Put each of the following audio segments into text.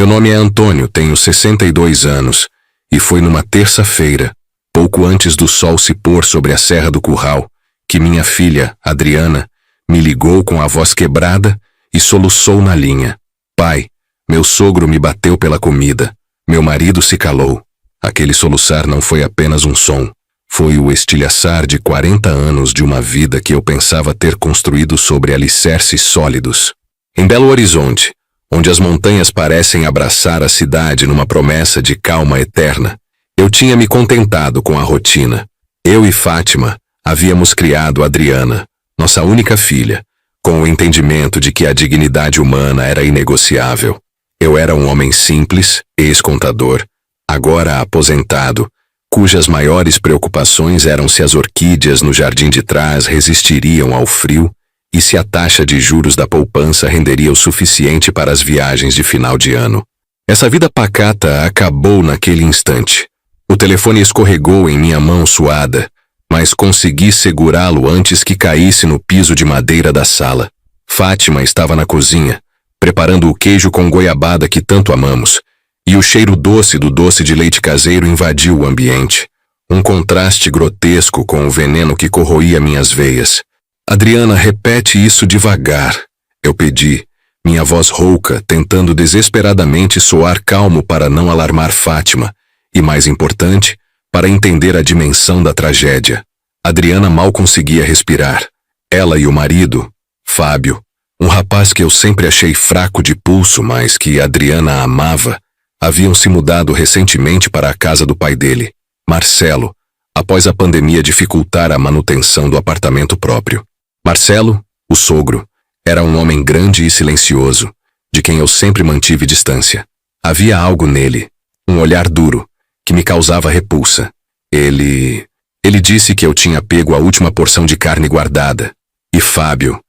Meu nome é Antônio, tenho 62 anos, e foi numa terça-feira, pouco antes do sol se pôr sobre a Serra do Curral, que minha filha, Adriana, me ligou com a voz quebrada e soluçou na linha. Pai, meu sogro me bateu pela comida. Meu marido se calou. Aquele soluçar não foi apenas um som. Foi o estilhaçar de 40 anos de uma vida que eu pensava ter construído sobre alicerces sólidos. Em Belo Horizonte, onde as montanhas parecem abraçar a cidade numa promessa de calma eterna, eu tinha me contentado com a rotina. Eu e Fátima havíamos criado Adriana, nossa única filha, com o entendimento de que a dignidade humana era inegociável. Eu era um homem simples, ex-contador, agora aposentado, cujas maiores preocupações eram se as orquídeas no jardim de trás resistiriam ao frio e se a taxa de juros da poupança renderia o suficiente para as viagens de final de ano. Essa vida pacata acabou naquele instante. O telefone escorregou em minha mão suada, mas consegui segurá-lo antes que caísse no piso de madeira da sala. Fátima estava na cozinha, preparando o queijo com goiabada que tanto amamos, e o cheiro doce do doce de leite caseiro invadiu o ambiente, um contraste grotesco com o veneno que corroía minhas veias. Adriana, repete isso devagar, eu pedi, minha voz rouca, tentando desesperadamente soar calmo para não alarmar Fátima, e mais importante, para entender a dimensão da tragédia. Adriana mal conseguia respirar. Ela e o marido, Fábio, um rapaz que eu sempre achei fraco de pulso, mas que Adriana amava, haviam se mudado recentemente para a casa do pai dele, Marcelo, após a pandemia dificultar a manutenção do apartamento próprio. Marcelo, o sogro, era um homem grande e silencioso, de quem eu sempre mantive distância. Havia algo nele, um olhar duro, que me causava repulsa. Ele disse que eu tinha pego a última porção de carne guardada. E Fábio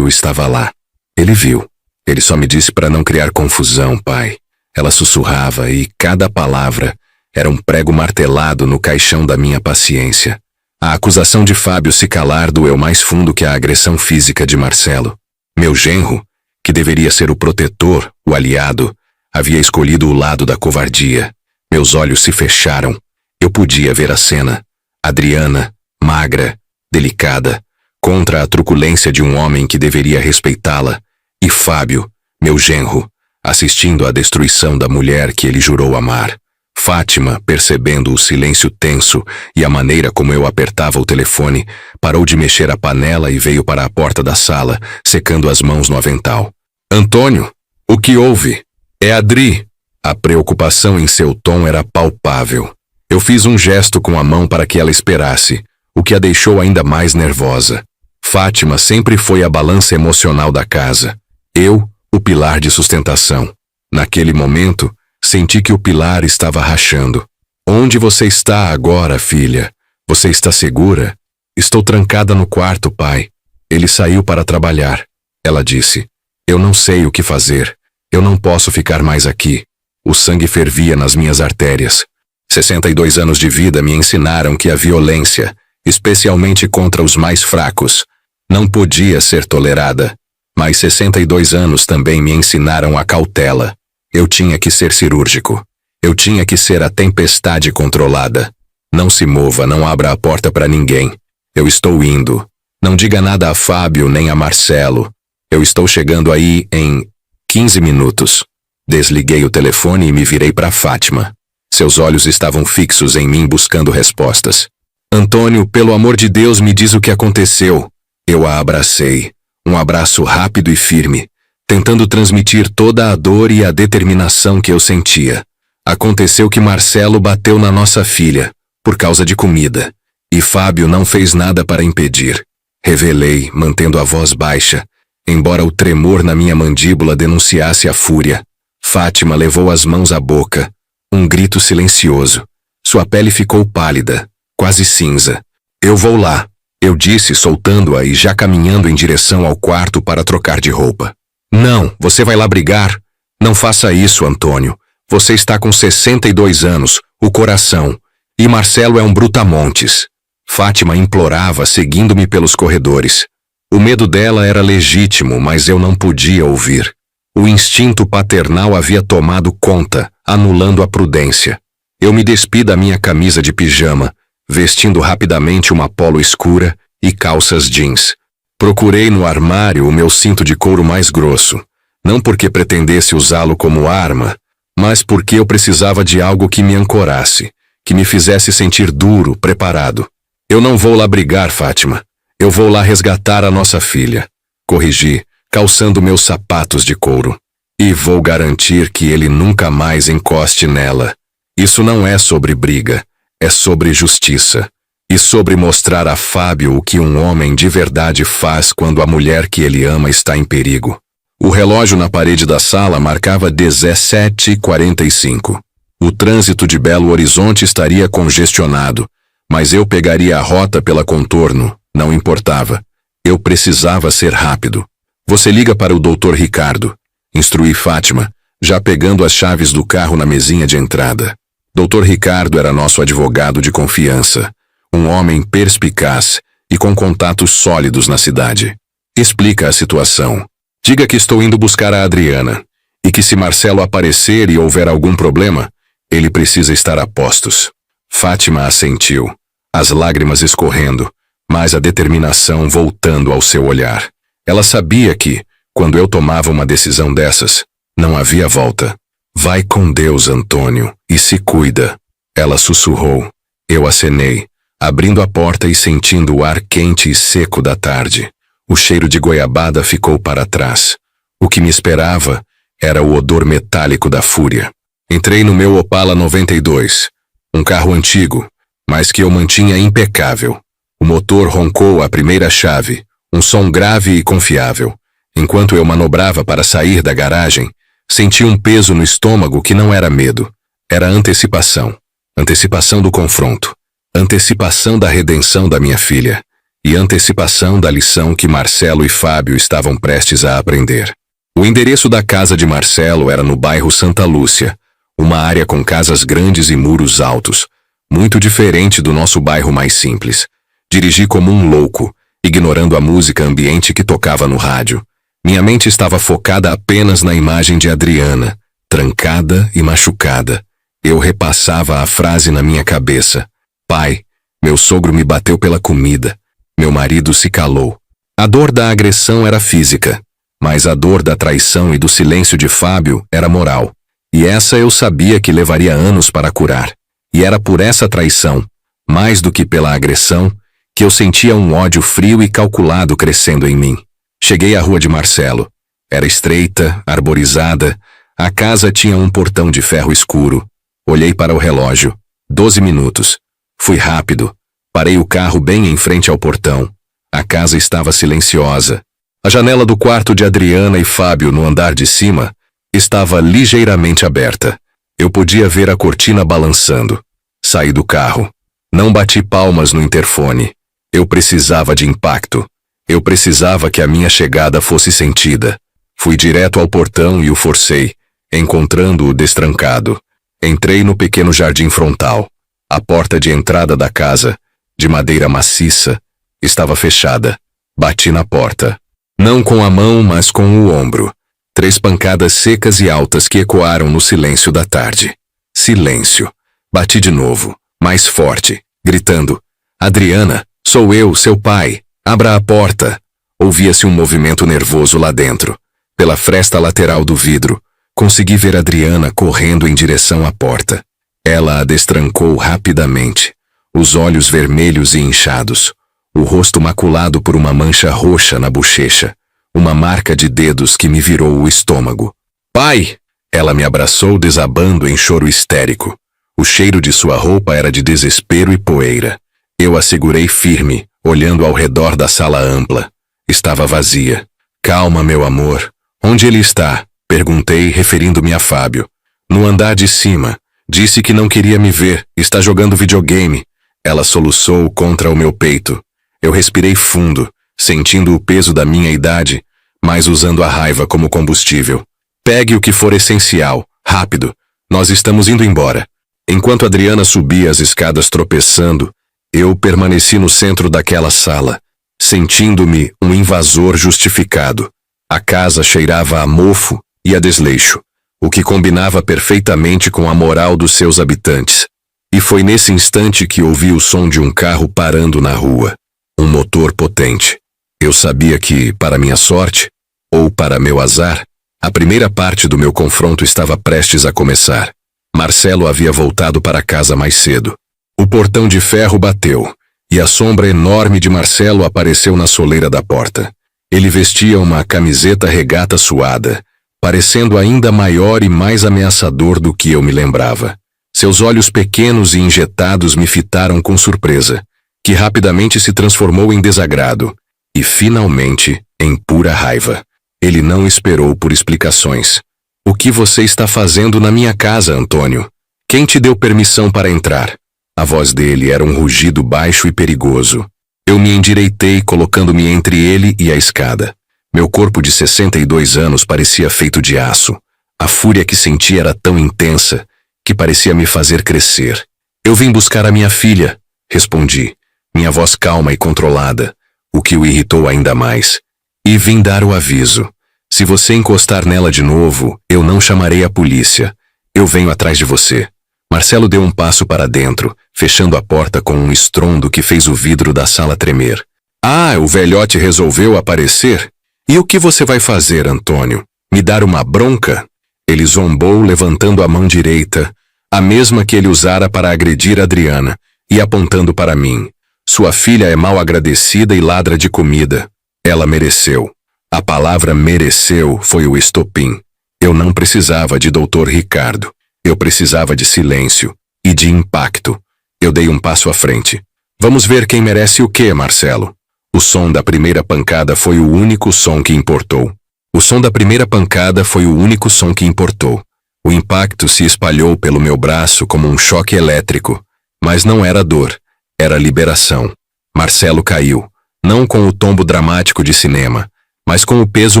estava lá. Ele viu. Ele só me disse para não criar confusão, pai. Ela sussurrava e cada palavra era um prego martelado no caixão da minha paciência. A acusação de Fábio se calar doeu mais fundo que a agressão física de Marcelo. Meu genro, que deveria ser o protetor, o aliado, havia escolhido o lado da covardia. Meus olhos se fecharam. Eu podia ver a cena. Adriana, magra, delicada, contra a truculência de um homem que deveria respeitá-la, e Fábio, meu genro, assistindo à destruição da mulher que ele jurou amar. Fátima, percebendo o silêncio tenso e a maneira como eu apertava o telefone, parou de mexer a panela e veio para a porta da sala, secando as mãos no avental. Antônio, o que houve? É Adri. A preocupação em seu tom era palpável. Eu fiz um gesto com a mão para que ela esperasse, o que a deixou ainda mais nervosa. Fátima sempre foi a balança emocional da casa. Eu, o pilar de sustentação. Naquele momento, senti que o pilar estava rachando. Onde você está agora, filha? Você está segura? Estou trancada no quarto, pai. Ele saiu para trabalhar. Ela disse. Eu não sei o que fazer. Eu não posso ficar mais aqui. O sangue fervia nas minhas artérias. 62 anos de vida me ensinaram que a violência, especialmente contra os mais fracos, não podia ser tolerada. Mas 62 anos também me ensinaram a cautela. Eu tinha que ser cirúrgico. Eu tinha que ser a tempestade controlada. Não se mova, não abra a porta para ninguém. Eu estou indo. Não diga nada a Fábio nem a Marcelo. Eu estou chegando aí em 15 minutos. Desliguei o telefone e me virei para Fátima. Seus olhos estavam fixos em mim buscando respostas. Antônio, pelo amor de Deus, me diz o que aconteceu. Eu a abracei. Um abraço rápido e firme, tentando transmitir toda a dor e a determinação que eu sentia. Aconteceu que Marcelo bateu na nossa filha, por causa de comida, e Fábio não fez nada para impedir. Revelei, mantendo a voz baixa, embora o tremor na minha mandíbula denunciasse a fúria. Fátima levou as mãos à boca. Um grito silencioso. Sua pele ficou pálida, quase cinza. Eu vou lá, eu disse, soltando-a e já caminhando em direção ao quarto para trocar de roupa. Não, você vai lá brigar? Não faça isso, Antônio. Você está com 62 anos, o coração. E Marcelo é um brutamontes. Fátima implorava, seguindo-me pelos corredores. O medo dela era legítimo, mas eu não podia ouvir. O instinto paternal havia tomado conta, anulando a prudência. Eu me despi da minha camisa de pijama, vestindo rapidamente uma polo escura e calças jeans. Procurei no armário o meu cinto de couro mais grosso, não porque pretendesse usá-lo como arma, mas porque eu precisava de algo que me ancorasse, que me fizesse sentir duro, preparado. Eu não vou lá brigar, Fátima. Eu vou lá resgatar a nossa filha. Corrigi, calçando meus sapatos de couro. E vou garantir que ele nunca mais encoste nela. Isso não é sobre briga, é sobre justiça. E sobre mostrar a Fábio o que um homem de verdade faz quando a mulher que ele ama está em perigo. O relógio na parede da sala marcava 17h45. O trânsito de Belo Horizonte estaria congestionado, mas eu pegaria a rota pela contorno, não importava. Eu precisava ser rápido. Você liga para o Dr. Ricardo, instruí Fátima, já pegando as chaves do carro na mesinha de entrada. Dr. Ricardo era nosso advogado de confiança, um homem perspicaz e com contatos sólidos na cidade. Explica a situação. Diga que estou indo buscar a Adriana, e que se Marcelo aparecer e houver algum problema, ele precisa estar a postos. Fátima assentiu, as lágrimas escorrendo, mas a determinação voltando ao seu olhar. Ela sabia que, quando eu tomava uma decisão dessas, não havia volta. Vai com Deus, Antônio, e se cuida. Ela sussurrou. Eu acenei, abrindo a porta e sentindo o ar quente e seco da tarde. O cheiro de goiabada ficou para trás. O que me esperava era o odor metálico da fúria. Entrei no meu Opala 92, um carro antigo, mas que eu mantinha impecável. O motor roncou a primeira chave, um som grave e confiável. Enquanto eu manobrava para sair da garagem, senti um peso no estômago que não era medo. Era antecipação. Antecipação do confronto. Antecipação da redenção da minha filha. E antecipação da lição que Marcelo e Fábio estavam prestes a aprender. O endereço da casa de Marcelo era no bairro Santa Lúcia, uma área com casas grandes e muros altos, muito diferente do nosso bairro mais simples. Dirigi como um louco, ignorando a música ambiente que tocava no rádio. Minha mente estava focada apenas na imagem de Adriana, trancada e machucada. Eu repassava a frase na minha cabeça. Pai, meu sogro me bateu pela comida. Meu marido se calou. A dor da agressão era física, mas a dor da traição e do silêncio de Fábio era moral. E essa eu sabia que levaria anos para curar. E era por essa traição, mais do que pela agressão, que eu sentia um ódio frio e calculado crescendo em mim. Cheguei à rua de Marcelo. Era estreita, arborizada. A casa tinha um portão de ferro escuro. Olhei para o relógio. 12 minutos. Fui rápido. Parei o carro bem em frente ao portão. A casa estava silenciosa. A janela do quarto de Adriana e Fábio no andar de cima estava ligeiramente aberta. Eu podia ver a cortina balançando. Saí do carro. Não bati palmas no interfone. Eu precisava de impacto. Eu precisava que a minha chegada fosse sentida. Fui direto ao portão e o forcei, encontrando-o destrancado. Entrei no pequeno jardim frontal. A porta de entrada da casa, de madeira maciça, estava fechada. Bati na porta. Não com a mão, mas com o ombro. 3 pancadas secas e altas que ecoaram no silêncio da tarde. Silêncio. Bati de novo, mais forte, gritando. Adriana, sou eu, seu pai. Abra a porta. Ouvia-se um movimento nervoso lá dentro. Pela fresta lateral do vidro, consegui ver Adriana correndo em direção à porta. Ela a destrancou rapidamente. Os olhos vermelhos e inchados. O rosto maculado por uma mancha roxa na bochecha. Uma marca de dedos que me virou o estômago. Pai! Ela me abraçou desabando em choro histérico. O cheiro de sua roupa era de desespero e poeira. Eu a segurei firme, olhando ao redor da sala ampla. Estava vazia. Calma, meu amor. Onde ele está? Perguntei, referindo-me a Fábio. No andar de cima. Disse que não queria me ver. Está jogando videogame. Ela soluçou contra o meu peito. Eu respirei fundo, sentindo o peso da minha idade, mas usando a raiva como combustível. Pegue o que for essencial, rápido. Nós estamos indo embora. Enquanto Adriana subia as escadas tropeçando, eu permaneci no centro daquela sala, sentindo-me um invasor justificado. A casa cheirava a mofo e a desleixo, o que combinava perfeitamente com a moral dos seus habitantes. E foi nesse instante que ouvi o som de um carro parando na rua. Um motor potente. Eu sabia que, para minha sorte, ou para meu azar, a primeira parte do meu confronto estava prestes a começar. Marcelo havia voltado para casa mais cedo. O portão de ferro bateu, e a sombra enorme de Marcelo apareceu na soleira da porta. Ele vestia uma camiseta regata suada, parecendo ainda maior e mais ameaçador do que eu me lembrava. Seus olhos pequenos e injetados me fitaram com surpresa, que rapidamente se transformou em desagrado, e finalmente em pura raiva. Ele não esperou por explicações. O que você está fazendo na minha casa, Antônio? Quem te deu permissão para entrar? A voz dele era um rugido baixo e perigoso. Eu me endireitei, colocando-me entre ele e a escada. Meu corpo de 62 anos parecia feito de aço. A fúria que senti era tão intensa que parecia me fazer crescer. Eu vim buscar a minha filha, respondi, minha voz calma e controlada, o que o irritou ainda mais. E vim dar o aviso. Se você encostar nela de novo, eu não chamarei a polícia. Eu venho atrás de você. Marcelo deu um passo para dentro, fechando a porta com um estrondo que fez o vidro da sala tremer. Ah, o velhote resolveu aparecer? E o que você vai fazer, Antônio? Me dar uma bronca? Ele zombou, levantando a mão direita, a mesma que ele usara para agredir Adriana, e apontando para mim. Sua filha é mal agradecida e ladra de comida. Ela mereceu. A palavra mereceu foi o estopim. Eu não precisava de Dr. Ricardo. Eu precisava de silêncio e de impacto. Eu dei um passo à frente. Vamos ver quem merece o quê, Marcelo? O som da primeira pancada foi o único som que importou. O som da primeira pancada foi o único som que importou. O impacto se espalhou pelo meu braço como um choque elétrico. Mas não era dor, era liberação. Marcelo caiu, não com o tombo dramático de cinema, mas com o peso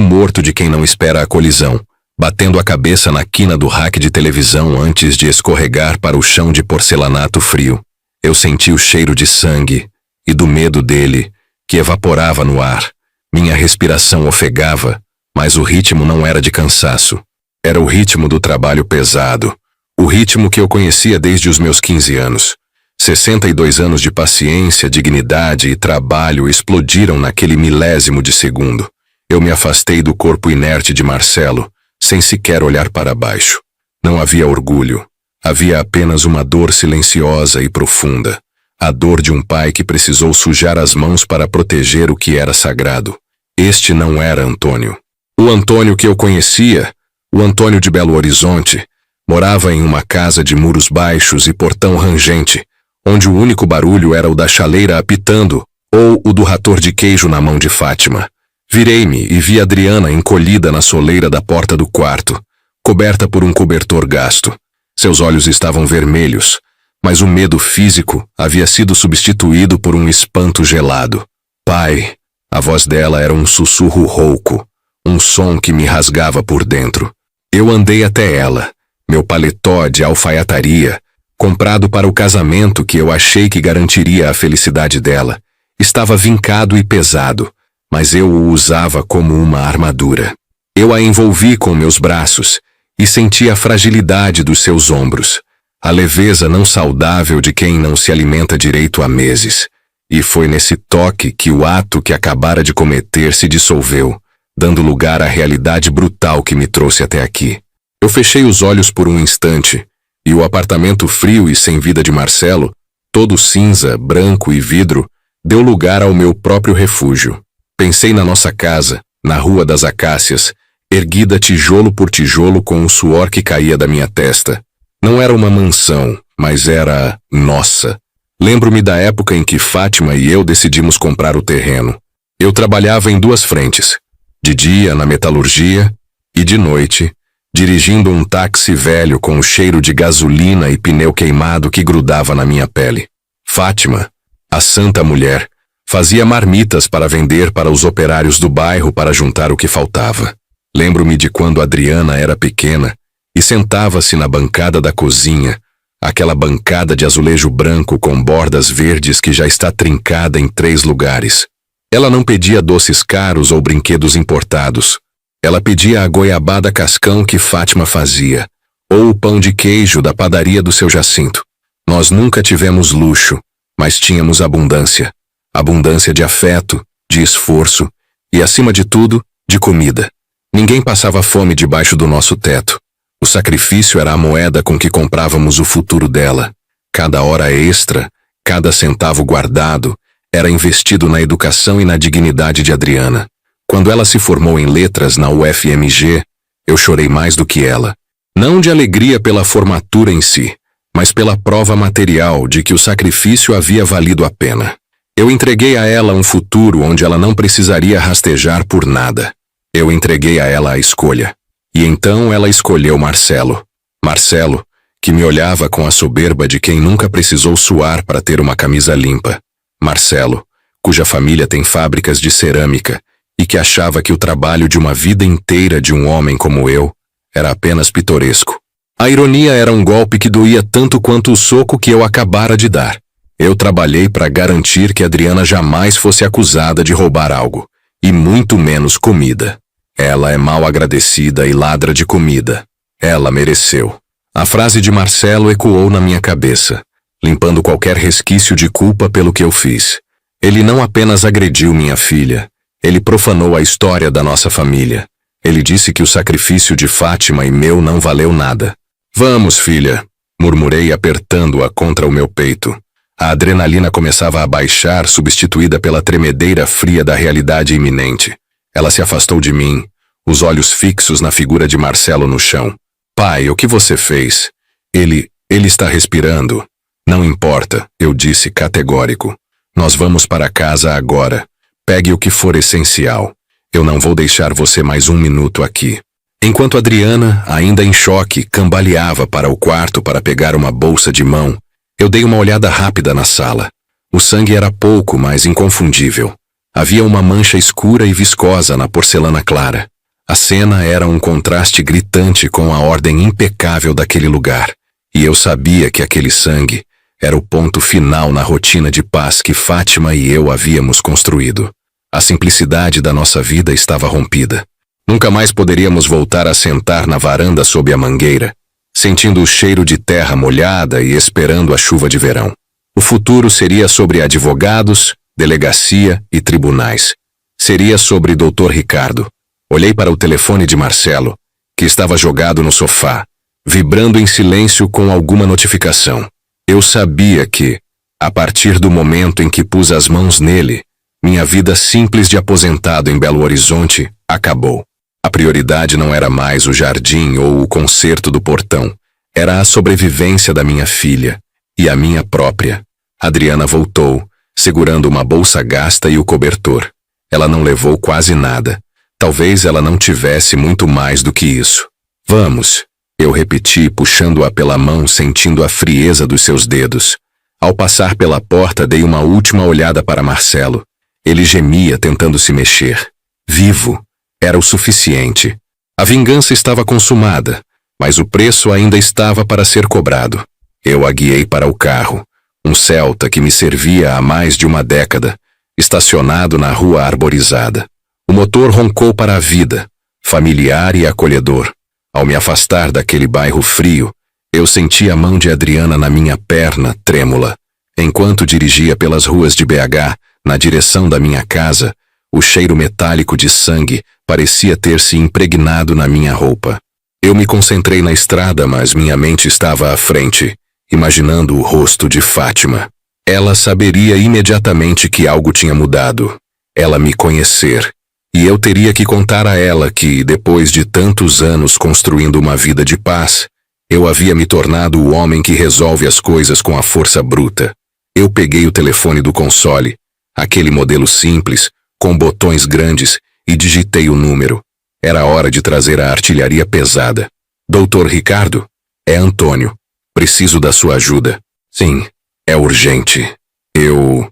morto de quem não espera a colisão, batendo a cabeça na quina do rack de televisão antes de escorregar para o chão de porcelanato frio. Eu senti o cheiro de sangue e do medo dele, que evaporava no ar. Minha respiração ofegava, mas o ritmo não era de cansaço. Era o ritmo do trabalho pesado, o ritmo que eu conhecia desde os meus 15 anos. 62 anos de paciência, dignidade e trabalho explodiram naquele milésimo de segundo. Eu me afastei do corpo inerte de Marcelo, sem sequer olhar para baixo. Não havia orgulho. Havia apenas uma dor silenciosa e profunda. A dor de um pai que precisou sujar as mãos para proteger o que era sagrado. Este não era Antônio. O Antônio que eu conhecia, o Antônio de Belo Horizonte, morava em uma casa de muros baixos e portão rangente, onde o único barulho era o da chaleira apitando ou o do rator de queijo na mão de Fátima. Virei-me e vi Adriana encolhida na soleira da porta do quarto, coberta por um cobertor gasto. Seus olhos estavam vermelhos, mas o medo físico havia sido substituído por um espanto gelado. Pai, a voz dela era um sussurro rouco, um som que me rasgava por dentro. Eu andei até ela, meu paletó de alfaiataria, comprado para o casamento que eu achei que garantiria a felicidade dela, estava vincado e pesado, mas eu o usava como uma armadura. Eu a envolvi com meus braços e senti a fragilidade dos seus ombros, a leveza não saudável de quem não se alimenta direito há meses. E foi nesse toque que o ato que acabara de cometer se dissolveu, dando lugar à realidade brutal que me trouxe até aqui. Eu fechei os olhos por um instante, e o apartamento frio e sem vida de Marcelo, todo cinza, branco e vidro, deu lugar ao meu próprio refúgio. Pensei na nossa casa, na Rua das Acácias, erguida tijolo por tijolo com o suor que caía da minha testa. Não era uma mansão, mas era nossa. Lembro-me da época em que Fátima e eu decidimos comprar o terreno. Eu trabalhava em duas frentes, de dia na metalurgia e de noite, dirigindo um táxi velho com o cheiro de gasolina e pneu queimado que grudava na minha pele. Fátima, a santa mulher, fazia marmitas para vender para os operários do bairro para juntar o que faltava. Lembro-me de quando Adriana era pequena e sentava-se na bancada da cozinha, aquela bancada de azulejo branco com bordas verdes que já está trincada em 3 lugares. Ela não pedia doces caros ou brinquedos importados. Ela pedia a goiabada cascão que Fátima fazia, ou o pão de queijo da padaria do seu Jacinto. Nós nunca tivemos luxo, mas tínhamos abundância. Abundância de afeto, de esforço e, acima de tudo, de comida. Ninguém passava fome debaixo do nosso teto. O sacrifício era a moeda com que comprávamos o futuro dela. Cada hora extra, cada centavo guardado, era investido na educação e na dignidade de Adriana. Quando ela se formou em letras na UFMG, eu chorei mais do que ela. Não de alegria pela formatura em si, mas pela prova material de que o sacrifício havia valido a pena. Eu entreguei a ela um futuro onde ela não precisaria rastejar por nada. Eu entreguei a ela a escolha. E então ela escolheu Marcelo. Marcelo, que me olhava com a soberba de quem nunca precisou suar para ter uma camisa limpa. Marcelo, cuja família tem fábricas de cerâmica e que achava que o trabalho de uma vida inteira de um homem como eu era apenas pitoresco. A ironia era um golpe que doía tanto quanto o soco que eu acabara de dar. Eu trabalhei para garantir que Adriana jamais fosse acusada de roubar algo, e muito menos comida. Ela é mal agradecida e ladra de comida. Ela mereceu. A frase de Marcelo ecoou na minha cabeça, limpando qualquer resquício de culpa pelo que eu fiz. Ele não apenas agrediu minha filha, ele profanou a história da nossa família. Ele disse que o sacrifício de Fátima e meu não valeu nada. Vamos, filha, murmurei apertando-a contra o meu peito. A adrenalina começava a baixar, substituída pela tremedeira fria da realidade iminente. Ela se afastou de mim, os olhos fixos na figura de Marcelo no chão. Pai, o que você fez? Ele está respirando. Não importa, eu disse categórico. Nós vamos para casa agora. Pegue o que for essencial. Eu não vou deixar você mais um minuto aqui. Enquanto Adriana, ainda em choque, cambaleava para o quarto para pegar uma bolsa de mão, eu dei uma olhada rápida na sala. O sangue era pouco, mas inconfundível. Havia uma mancha escura e viscosa na porcelana clara. A cena era um contraste gritante com a ordem impecável daquele lugar, e eu sabia que aquele sangue era o ponto final na rotina de paz que Fátima e eu havíamos construído. A simplicidade da nossa vida estava rompida. Nunca mais poderíamos voltar a sentar na varanda sob a mangueira, sentindo o cheiro de terra molhada e esperando a chuva de verão. O futuro seria sobre advogados, delegacia e tribunais. Seria sobre Dr. Ricardo. Olhei para o telefone de Marcelo, que estava jogado no sofá, vibrando em silêncio com alguma notificação. Eu sabia que, a partir do momento em que pus as mãos nele, minha vida simples de aposentado em Belo Horizonte acabou. A prioridade não era mais o jardim ou o conserto do portão. Era a sobrevivência da minha filha e a minha própria. Adriana voltou, segurando uma bolsa gasta e o cobertor. Ela não levou quase nada. Talvez ela não tivesse muito mais do que isso. Vamos, eu repeti, puxando-a pela mão, sentindo a frieza dos seus dedos. Ao passar pela porta, dei uma última olhada para Marcelo. Ele gemia, tentando se mexer. Vivo. Era o suficiente. A vingança estava consumada, mas o preço ainda estava para ser cobrado. Eu a guiei para o carro, um Celta que me servia há mais de uma década, estacionado na rua arborizada. O motor roncou para a vida, familiar e acolhedor. Ao me afastar daquele bairro frio, eu senti a mão de Adriana na minha perna, trêmula. Enquanto dirigia pelas ruas de BH, na direção da minha casa, o cheiro metálico de sangue parecia ter se impregnado na minha roupa. Eu me concentrei na estrada, mas minha mente estava à frente, imaginando o rosto de Fátima. Ela saberia imediatamente que algo tinha mudado. Ela me conhecer. E eu teria que contar a ela que, depois de tantos anos construindo uma vida de paz, eu havia me tornado o homem que resolve as coisas com a força bruta. Eu peguei o telefone do console, aquele modelo simples, com botões grandes, e digitei o número. Era hora de trazer a artilharia pesada. Doutor Ricardo? É Antônio. Preciso da sua ajuda. Sim, é urgente. Eu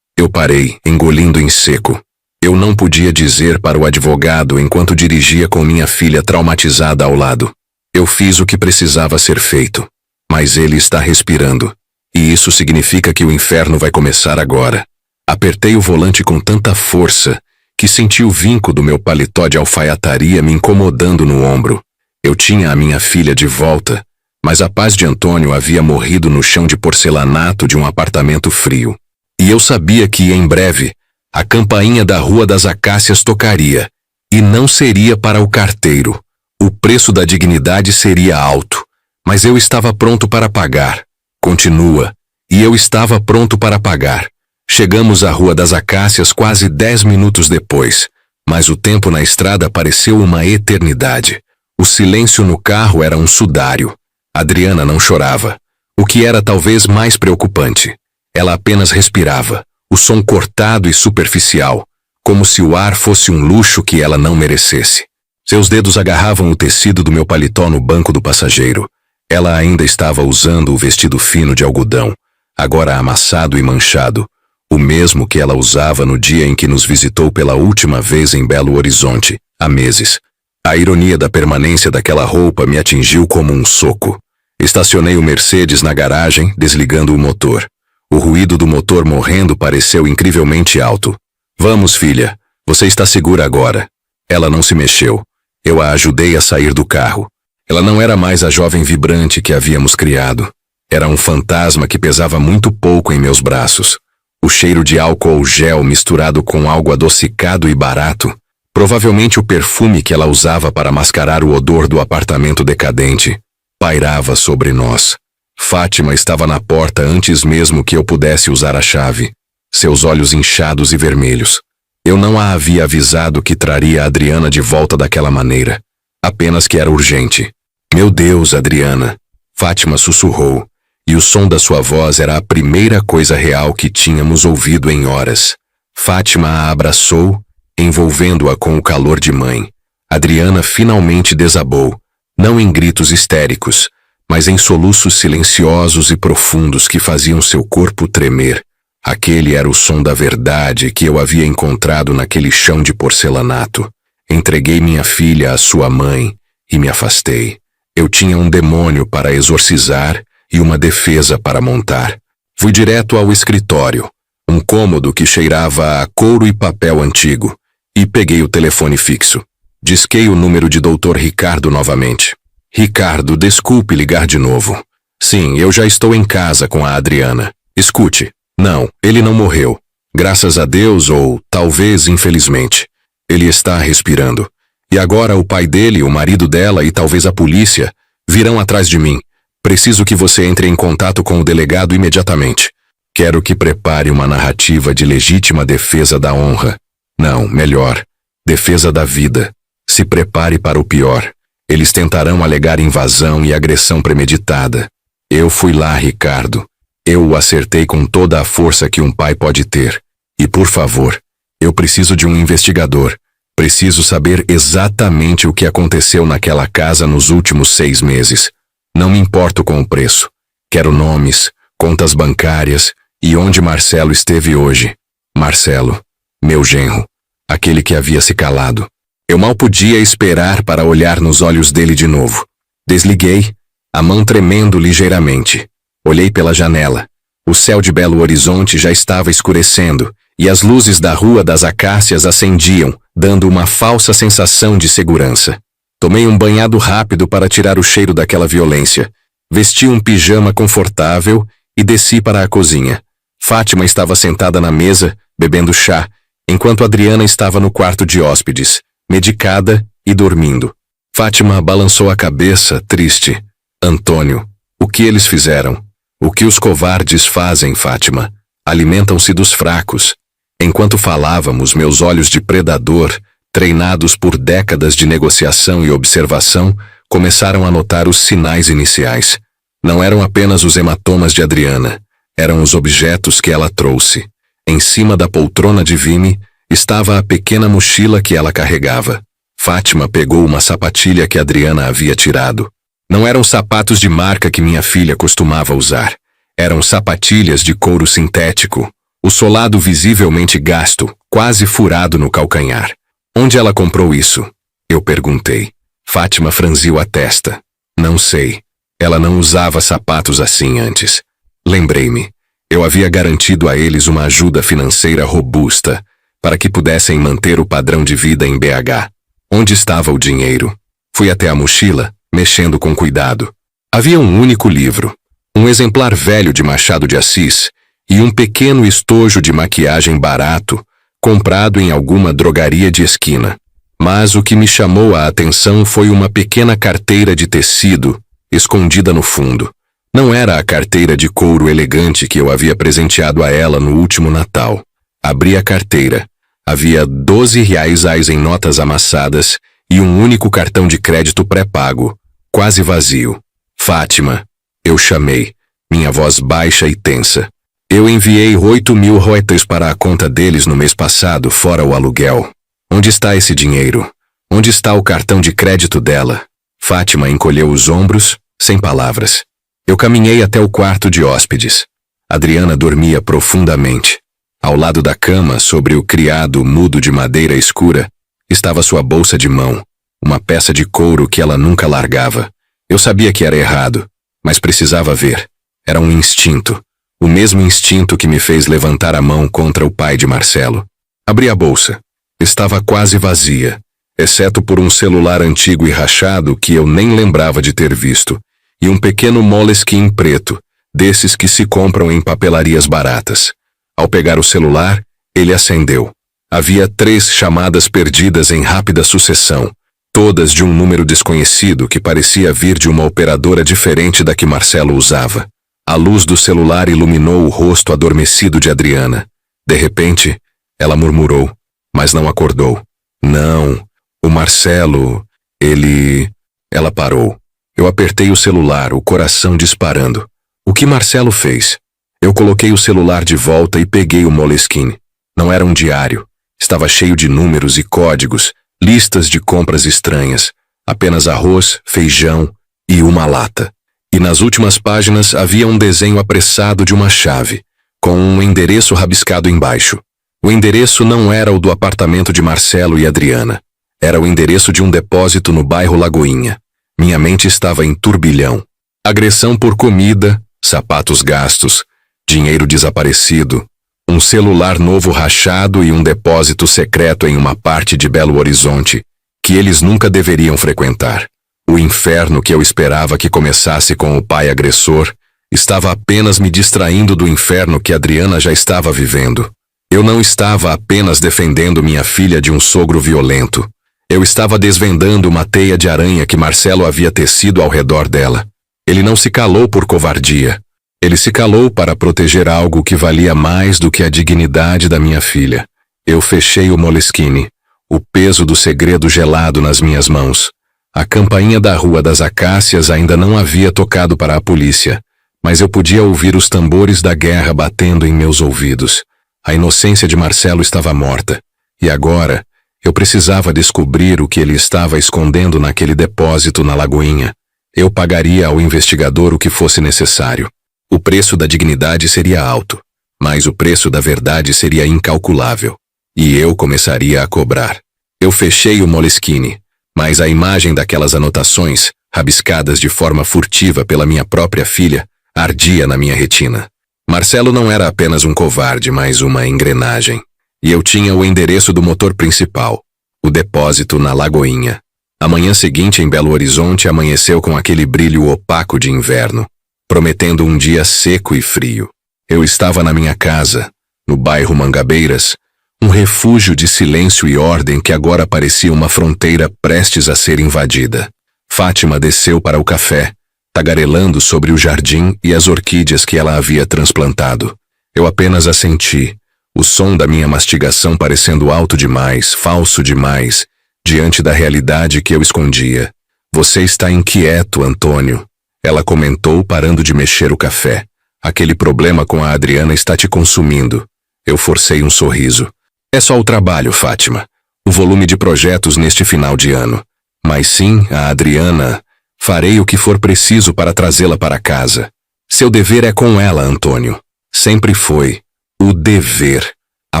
parei, engolindo em seco. Eu não podia dizer para o advogado enquanto dirigia com minha filha traumatizada ao lado. Eu fiz o que precisava ser feito. Mas ele está respirando. E isso significa que o inferno vai começar agora. Apertei o volante com tanta força que senti o vinco do meu paletó de alfaiataria me incomodando no ombro. Eu tinha a minha filha de volta, mas a paz de Antônio havia morrido no chão de porcelanato de um apartamento frio. E eu sabia que, em breve, a campainha da Rua das Acácias tocaria, e não seria para o carteiro. O preço da dignidade seria alto, mas eu estava pronto para pagar. Continua. E eu estava pronto para pagar. Chegamos à Rua das Acácias quase 10 minutos depois, mas o tempo na estrada pareceu uma eternidade. O silêncio no carro era um sudário. Adriana não chorava, o que era talvez mais preocupante. Ela apenas respirava, o som cortado e superficial, como se o ar fosse um luxo que ela não merecesse. Seus dedos agarravam o tecido do meu paletó no banco do passageiro. Ela ainda estava usando o vestido fino de algodão, agora amassado e manchado, o mesmo que ela usava no dia em que nos visitou pela última vez em Belo Horizonte, há meses. A ironia da permanência daquela roupa me atingiu como um soco. Estacionei o Mercedes na garagem, desligando o motor. O ruído do motor morrendo pareceu incrivelmente alto. Vamos, filha, você está segura agora. Ela não se mexeu. Eu a ajudei a sair do carro. Ela não era mais a jovem vibrante que havíamos criado. Era um fantasma que pesava muito pouco em meus braços. O cheiro de álcool gel misturado com algo adocicado e barato, provavelmente o perfume que ela usava para mascarar o odor do apartamento decadente, pairava sobre nós. Fátima estava na porta antes mesmo que eu pudesse usar a chave, seus olhos inchados e vermelhos. Eu não a havia avisado que traria a Adriana de volta daquela maneira, apenas que era urgente. Meu Deus, Adriana, Fátima sussurrou, e o som da sua voz era a primeira coisa real que tínhamos ouvido em horas. Fátima a abraçou, envolvendo-a com o calor de mãe. Adriana finalmente desabou, não em gritos histéricos, mas em soluços silenciosos e profundos que faziam seu corpo tremer. Aquele era o som da verdade que eu havia encontrado naquele chão de porcelanato. Entreguei minha filha à sua mãe e me afastei. Eu tinha um demônio para exorcizar e uma defesa para montar. Fui direto ao escritório, um cômodo que cheirava a couro e papel antigo, e peguei o telefone fixo. Disquei o número de Dr. Ricardo novamente. Ricardo, desculpe ligar de novo. Sim, eu já estou em casa com a Adriana. Escute. Não, ele não morreu. Graças a Deus ou, talvez, infelizmente. Ele está respirando. E agora o pai dele, o marido dela e talvez a polícia virão atrás de mim. Preciso que você entre em contato com o delegado imediatamente. Quero que prepare uma narrativa de legítima defesa da honra. Não, melhor, defesa da vida. Se prepare para o pior. Eles tentarão alegar invasão e agressão premeditada. Eu fui lá, Ricardo. Eu o acertei com toda a força que um pai pode ter. E por favor, eu preciso de um investigador. Preciso saber exatamente o que aconteceu naquela casa nos últimos 6 meses. Não me importo com o preço. Quero nomes, contas bancárias e onde Marcelo esteve hoje. Marcelo, meu genro, aquele que havia se calado. Eu mal podia esperar para olhar nos olhos dele de novo. Desliguei, a mão tremendo ligeiramente. Olhei pela janela. O céu de Belo Horizonte já estava escurecendo e as luzes da Rua das Acácias acendiam, dando uma falsa sensação de segurança. Tomei um banhado rápido para tirar o cheiro daquela violência. Vesti um pijama confortável e desci para a cozinha. Fátima estava sentada na mesa, bebendo chá, enquanto Adriana estava no quarto de hóspedes, medicada e dormindo. Fátima balançou a cabeça, triste. Antônio, o que eles fizeram? O que os covardes fazem, Fátima? Alimentam-se dos fracos. Enquanto falávamos, meus olhos de predador, treinados por décadas de negociação e observação, começaram a notar os sinais iniciais. Não eram apenas os hematomas de Adriana, eram os objetos que ela trouxe. Em cima da poltrona de Vime estava a pequena mochila que ela carregava. Fátima pegou uma sapatilha que Adriana havia tirado. Não eram sapatos de marca que minha filha costumava usar. Eram sapatilhas de couro sintético, o solado visivelmente gasto, quase furado no calcanhar. Onde ela comprou isso? Eu perguntei. Fátima franziu a testa. Não sei. Ela não usava sapatos assim antes. Lembrei-me. Eu havia garantido a eles uma ajuda financeira robusta. para que pudessem manter o padrão de vida em BH. Onde estava o dinheiro? Fui até a mochila, mexendo com cuidado. Havia um único livro, um exemplar velho de Machado de Assis e um pequeno estojo de maquiagem barato, comprado em alguma drogaria de esquina. Mas o que me chamou a atenção foi uma pequena carteira de tecido, escondida no fundo. Não era a carteira de couro elegante que eu havia presenteado a ela no último Natal. Abri a carteira. Havia R$ 12 em notas amassadas e um único cartão de crédito pré-pago, quase vazio. Fátima, eu chamei, minha voz baixa e tensa. Eu enviei 8.000 royalties para a conta deles no mês passado, fora o aluguel. Onde está esse dinheiro? Onde está o cartão de crédito dela? Fátima encolheu os ombros, sem palavras. Eu caminhei até o quarto de hóspedes. Adriana dormia profundamente. Ao lado da cama, sobre o criado mudo de madeira escura, estava sua bolsa de mão, uma peça de couro que ela nunca largava. Eu sabia que era errado, mas precisava ver. Era um instinto, o mesmo instinto que me fez levantar a mão contra o pai de Marcelo. Abri a bolsa. Estava quase vazia, exceto por um celular antigo e rachado que eu nem lembrava de ter visto, e um pequeno Moleskine preto, desses que se compram em papelarias baratas. Ao pegar o celular, ele acendeu. Havia 3 chamadas perdidas em rápida sucessão, todas de um número desconhecido que parecia vir de uma operadora diferente da que Marcelo usava. A luz do celular iluminou o rosto adormecido de Adriana. De repente, ela murmurou, mas não acordou. Não, o Marcelo, ele... Ela parou. Eu apertei o celular, o coração disparando. O que Marcelo fez? Eu coloquei o celular de volta e peguei o Moleskine. Não era um diário. Estava cheio de números e códigos, listas de compras estranhas. Apenas arroz, feijão e uma lata. E nas últimas páginas havia um desenho apressado de uma chave, com um endereço rabiscado embaixo. O endereço não era o do apartamento de Marcelo e Adriana. Era o endereço de um depósito no bairro Lagoinha. Minha mente estava em turbilhão. Agressão por comida, sapatos gastos, dinheiro desaparecido, um celular novo rachado e um depósito secreto em uma parte de Belo Horizonte que eles nunca deveriam frequentar. O inferno que eu esperava que começasse com o pai agressor estava apenas me distraindo do inferno que Adriana já estava vivendo. Eu não estava apenas defendendo minha filha de um sogro violento. Eu estava desvendando uma teia de aranha que Marcelo havia tecido ao redor dela. Ele não se calou por covardia. Ele se calou para proteger algo que valia mais do que a dignidade da minha filha. Eu fechei o Moleskine, o peso do segredo gelado nas minhas mãos. A campainha da Rua das Acácias ainda não havia tocado para a polícia, mas eu podia ouvir os tambores da guerra batendo em meus ouvidos. A inocência de Marcelo estava morta, e agora eu precisava descobrir o que ele estava escondendo naquele depósito na Lagoinha. Eu pagaria ao investigador o que fosse necessário. O preço da dignidade seria alto, mas o preço da verdade seria incalculável. E eu começaria a cobrar. Eu fechei o Moleskine, mas a imagem daquelas anotações, rabiscadas de forma furtiva pela minha própria filha, ardia na minha retina. Marcelo não era apenas um covarde, mas uma engrenagem. E eu tinha o endereço do motor principal, o depósito na Lagoinha. A manhã seguinte em Belo Horizonte amanheceu com aquele brilho opaco de inverno, prometendo um dia seco e frio. Eu estava na minha casa, no bairro Mangabeiras, um refúgio de silêncio e ordem que agora parecia uma fronteira prestes a ser invadida. Fátima desceu para o café, tagarelando sobre o jardim e as orquídeas que ela havia transplantado. Eu apenas assenti, o som da minha mastigação parecendo alto demais, falso demais, diante da realidade que eu escondia. Você está inquieto, Antônio. Ela comentou, parando de mexer o café. Aquele problema com a Adriana está te consumindo. Eu forcei um sorriso. É só o trabalho, Fátima. O volume de projetos neste final de ano. Mas sim, a Adriana... Farei o que for preciso para trazê-la para casa. Seu dever é com ela, Antônio. Sempre foi. O dever. A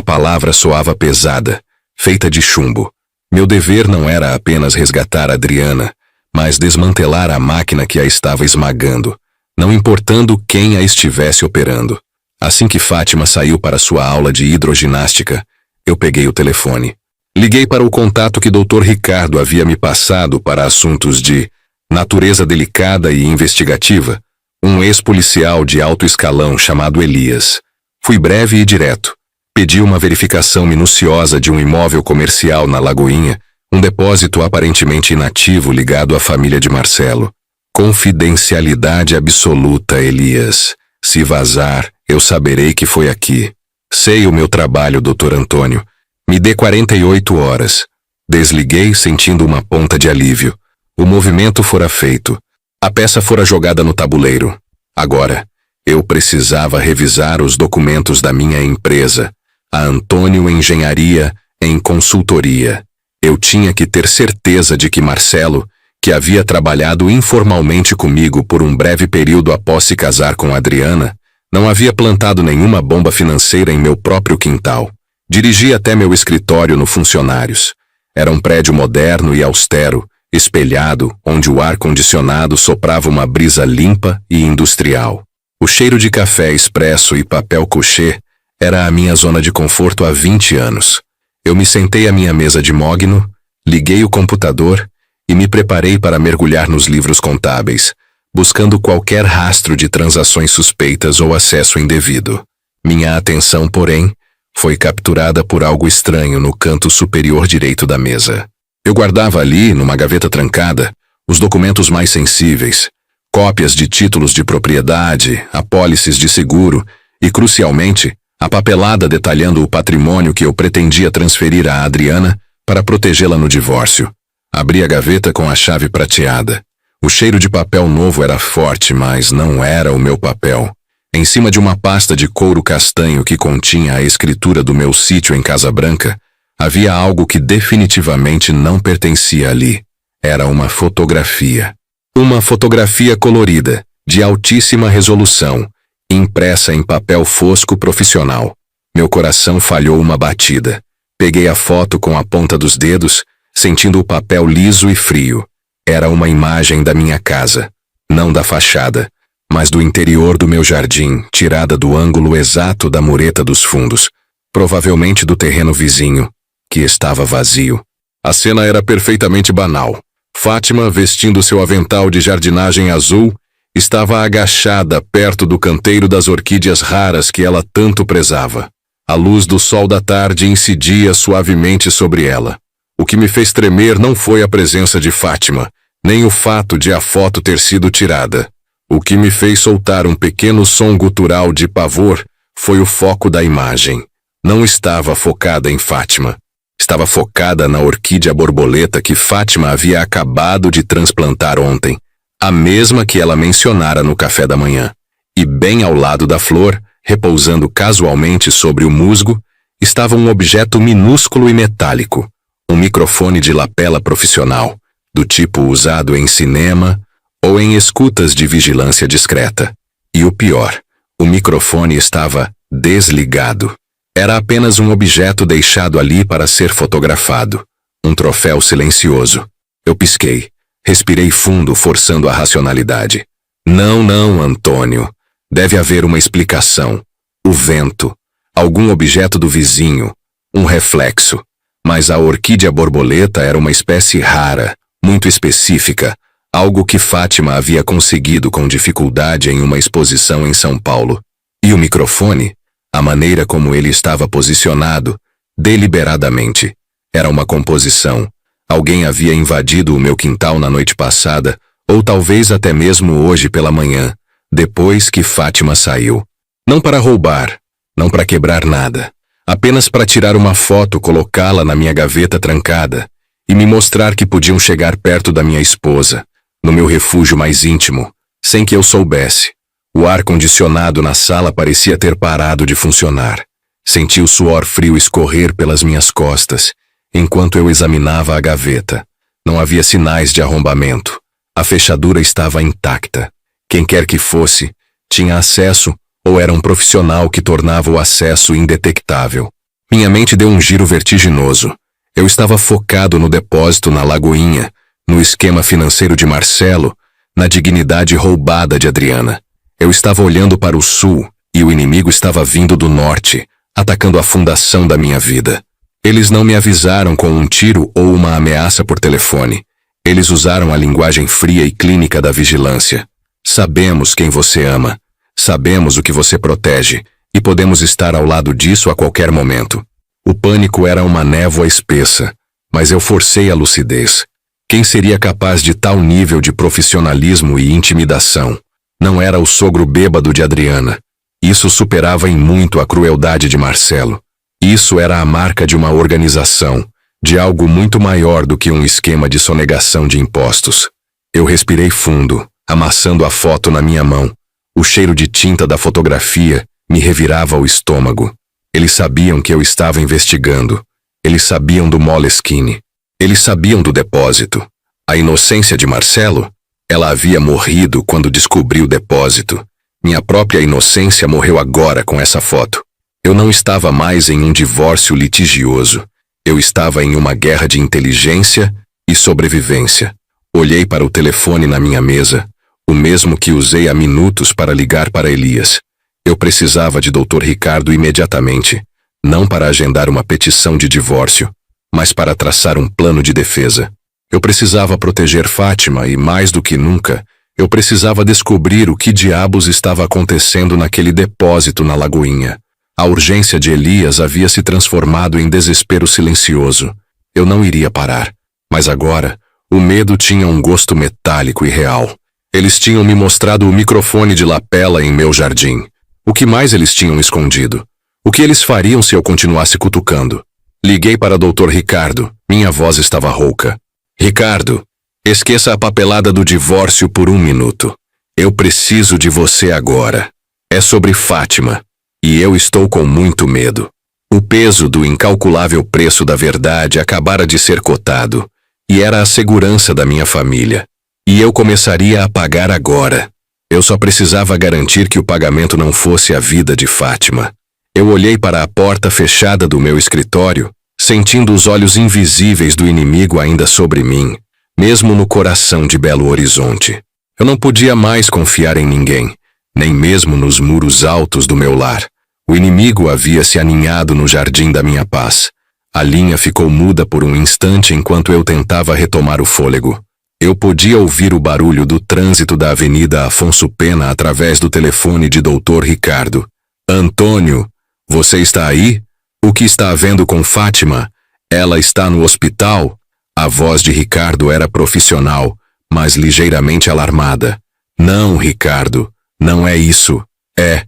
palavra soava pesada, feita de chumbo. Meu dever não era apenas resgatar a Adriana, mas desmantelar a máquina que a estava esmagando, não importando quem a estivesse operando. Assim que Fátima saiu para sua aula de hidroginástica, Eu peguei o telefone. Liguei para o contato que Dr. Ricardo havia me passado para assuntos de natureza delicada e investigativa, um ex-policial de alto escalão chamado Elias. Fui breve e direto. Pedi uma verificação minuciosa de um imóvel comercial na Lagoinha, um depósito aparentemente inativo ligado à família de Marcelo. Confidencialidade absoluta, Elias. Se vazar, eu saberei que foi aqui. Sei o meu trabalho, Dr. Antônio. Me dê 48 horas. Desliguei, sentindo uma ponta de alívio. O movimento fora feito. A peça fora jogada no tabuleiro. Agora, eu precisava revisar os documentos da minha empresa, a Antônio Engenharia em Consultoria. Eu tinha que ter certeza de que Marcelo, que havia trabalhado informalmente comigo por um breve período após se casar com Adriana, não havia plantado nenhuma bomba financeira em meu próprio quintal. Dirigi até meu escritório no Funcionários. Era um prédio moderno e austero, espelhado, onde o ar-condicionado soprava uma brisa limpa e industrial. O cheiro de café expresso e papel couché era a minha zona de conforto há 20 anos. Eu me sentei à minha mesa de mogno, liguei o computador e me preparei para mergulhar nos livros contábeis, buscando qualquer rastro de transações suspeitas ou acesso indevido. Minha atenção, porém, foi capturada por algo estranho no canto superior direito da mesa. Eu guardava ali, numa gaveta trancada, os documentos mais sensíveis, cópias de títulos de propriedade, apólices de seguro e, crucialmente, a papelada detalhando o patrimônio que eu pretendia transferir a Adriana para protegê-la no divórcio. Abri a gaveta com a chave prateada. O cheiro de papel novo era forte, mas não era o meu papel. Em cima de uma pasta de couro castanho que continha a escritura do meu sítio em Casa Branca, havia algo que definitivamente não pertencia ali. Era uma fotografia. Uma fotografia colorida, de altíssima resolução, impressa em papel fosco profissional. Meu coração falhou uma batida. Peguei a foto com a ponta dos dedos, sentindo o papel liso e frio. Era uma imagem da minha casa, não da fachada, mas do interior do meu jardim, tirada do ângulo exato da mureta dos fundos, provavelmente do terreno vizinho, que estava vazio. A cena era perfeitamente banal. Fátima, vestindo seu avental de jardinagem azul, estava agachada perto do canteiro das orquídeas raras que ela tanto prezava. A luz do sol da tarde incidia suavemente sobre ela. O que me fez tremer não foi a presença de Fátima, nem o fato de a foto ter sido tirada. O que me fez soltar um pequeno som gutural de pavor foi o foco da imagem. Não estava focada em Fátima. Estava focada na orquídea borboleta que Fátima havia acabado de transplantar ontem, a mesma que ela mencionara no café da manhã. E bem ao lado da flor, repousando casualmente sobre o musgo, estava um objeto minúsculo e metálico, um microfone de lapela profissional, do tipo usado em cinema ou em escutas de vigilância discreta. E o pior, o microfone estava desligado. Era apenas um objeto deixado ali para ser fotografado, um troféu silencioso. Eu pisquei, respirei fundo, forçando a racionalidade. Não, Antônio. Deve haver uma explicação. O vento, algum objeto do vizinho, um reflexo. Mas a orquídea borboleta era uma espécie rara, muito específica, algo que Fátima havia conseguido com dificuldade em uma exposição em São Paulo. E o microfone, a maneira como ele estava posicionado, deliberadamente, era uma composição. Alguém havia invadido o meu quintal na noite passada, ou talvez até mesmo hoje pela manhã, depois que Fátima saiu. Não para roubar, não para quebrar nada, apenas para tirar uma foto, colocá-la na minha gaveta trancada e me mostrar que podiam chegar perto da minha esposa, no meu refúgio mais íntimo, sem que eu soubesse. O ar-condicionado na sala parecia ter parado de funcionar. Senti o suor frio escorrer pelas minhas costas, enquanto eu examinava a gaveta. Não havia sinais de arrombamento. A fechadura estava intacta. Quem quer que fosse, tinha acesso ou era um profissional que tornava o acesso indetectável. Minha mente deu um giro vertiginoso. Eu estava focado no depósito na Lagoinha, no esquema financeiro de Marcelo, na dignidade roubada de Adriana. Eu estava olhando para o sul e o inimigo estava vindo do norte, atacando a fundação da minha vida. Eles não me avisaram com um tiro ou uma ameaça por telefone. Eles usaram a linguagem fria e clínica da vigilância. Sabemos quem você ama. Sabemos o que você protege. E podemos estar ao lado disso a qualquer momento. O pânico era uma névoa espessa, mas eu forcei a lucidez. Quem seria capaz de tal nível de profissionalismo e intimidação? Não era o sogro bêbado de Adriana. Isso superava em muito a crueldade de Marcelo. Isso era a marca de uma organização, de algo muito maior do que um esquema de sonegação de impostos. Eu respirei fundo, amassando a foto na minha mão. O cheiro de tinta da fotografia me revirava o estômago. Eles sabiam que eu estava investigando. Eles sabiam do Moleskine. Eles sabiam do depósito. A inocência de Marcelo? Ela havia morrido quando descobriu o depósito. Minha própria inocência morreu agora com essa foto. Eu não estava mais em um divórcio litigioso. Eu estava em uma guerra de inteligência e sobrevivência. Olhei para o telefone na minha mesa, o mesmo que usei há minutos para ligar para Elias. Eu precisava de Dr. Ricardo imediatamente, não para agendar uma petição de divórcio, mas para traçar um plano de defesa. Eu precisava proteger Fátima e, mais do que nunca, eu precisava descobrir o que diabos estava acontecendo naquele depósito na Lagoinha. A urgência de Elias havia se transformado em desespero silencioso. Eu não iria parar, mas agora, o medo tinha um gosto metálico e real. Eles tinham me mostrado o microfone de lapela em meu jardim. O que mais eles tinham escondido? O que eles fariam se eu continuasse cutucando? Liguei para Dr. Ricardo. Minha voz estava rouca. Ricardo, esqueça a papelada do divórcio por um minuto. Eu preciso de você agora. É sobre Fátima. E eu estou com muito medo. O peso do incalculável preço da verdade acabara de ser cotado. E era a segurança da minha família. E eu começaria a pagar agora. Eu só precisava garantir que o pagamento não fosse a vida de Fátima. Eu olhei para a porta fechada do meu escritório, sentindo os olhos invisíveis do inimigo ainda sobre mim, mesmo no coração de Belo Horizonte. Eu não podia mais confiar em ninguém, nem mesmo nos muros altos do meu lar. O inimigo havia se aninhado no jardim da minha paz. A linha ficou muda por um instante enquanto eu tentava retomar o fôlego. Eu podia ouvir o barulho do trânsito da Avenida Afonso Pena através do telefone de Dr. Ricardo. Antônio, você está aí? O que está havendo com Fátima? Ela está no hospital? A voz de Ricardo era profissional, mas ligeiramente alarmada. Não, Ricardo, não é isso. É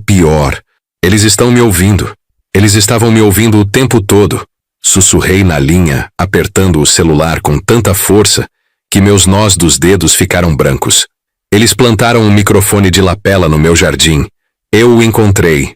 pior. Eles estão me ouvindo. Eles estavam me ouvindo o tempo todo. Sussurrei na linha, apertando o celular com tanta força que meus nós dos dedos ficaram brancos. Eles plantaram um microfone de lapela no meu jardim. Eu o encontrei.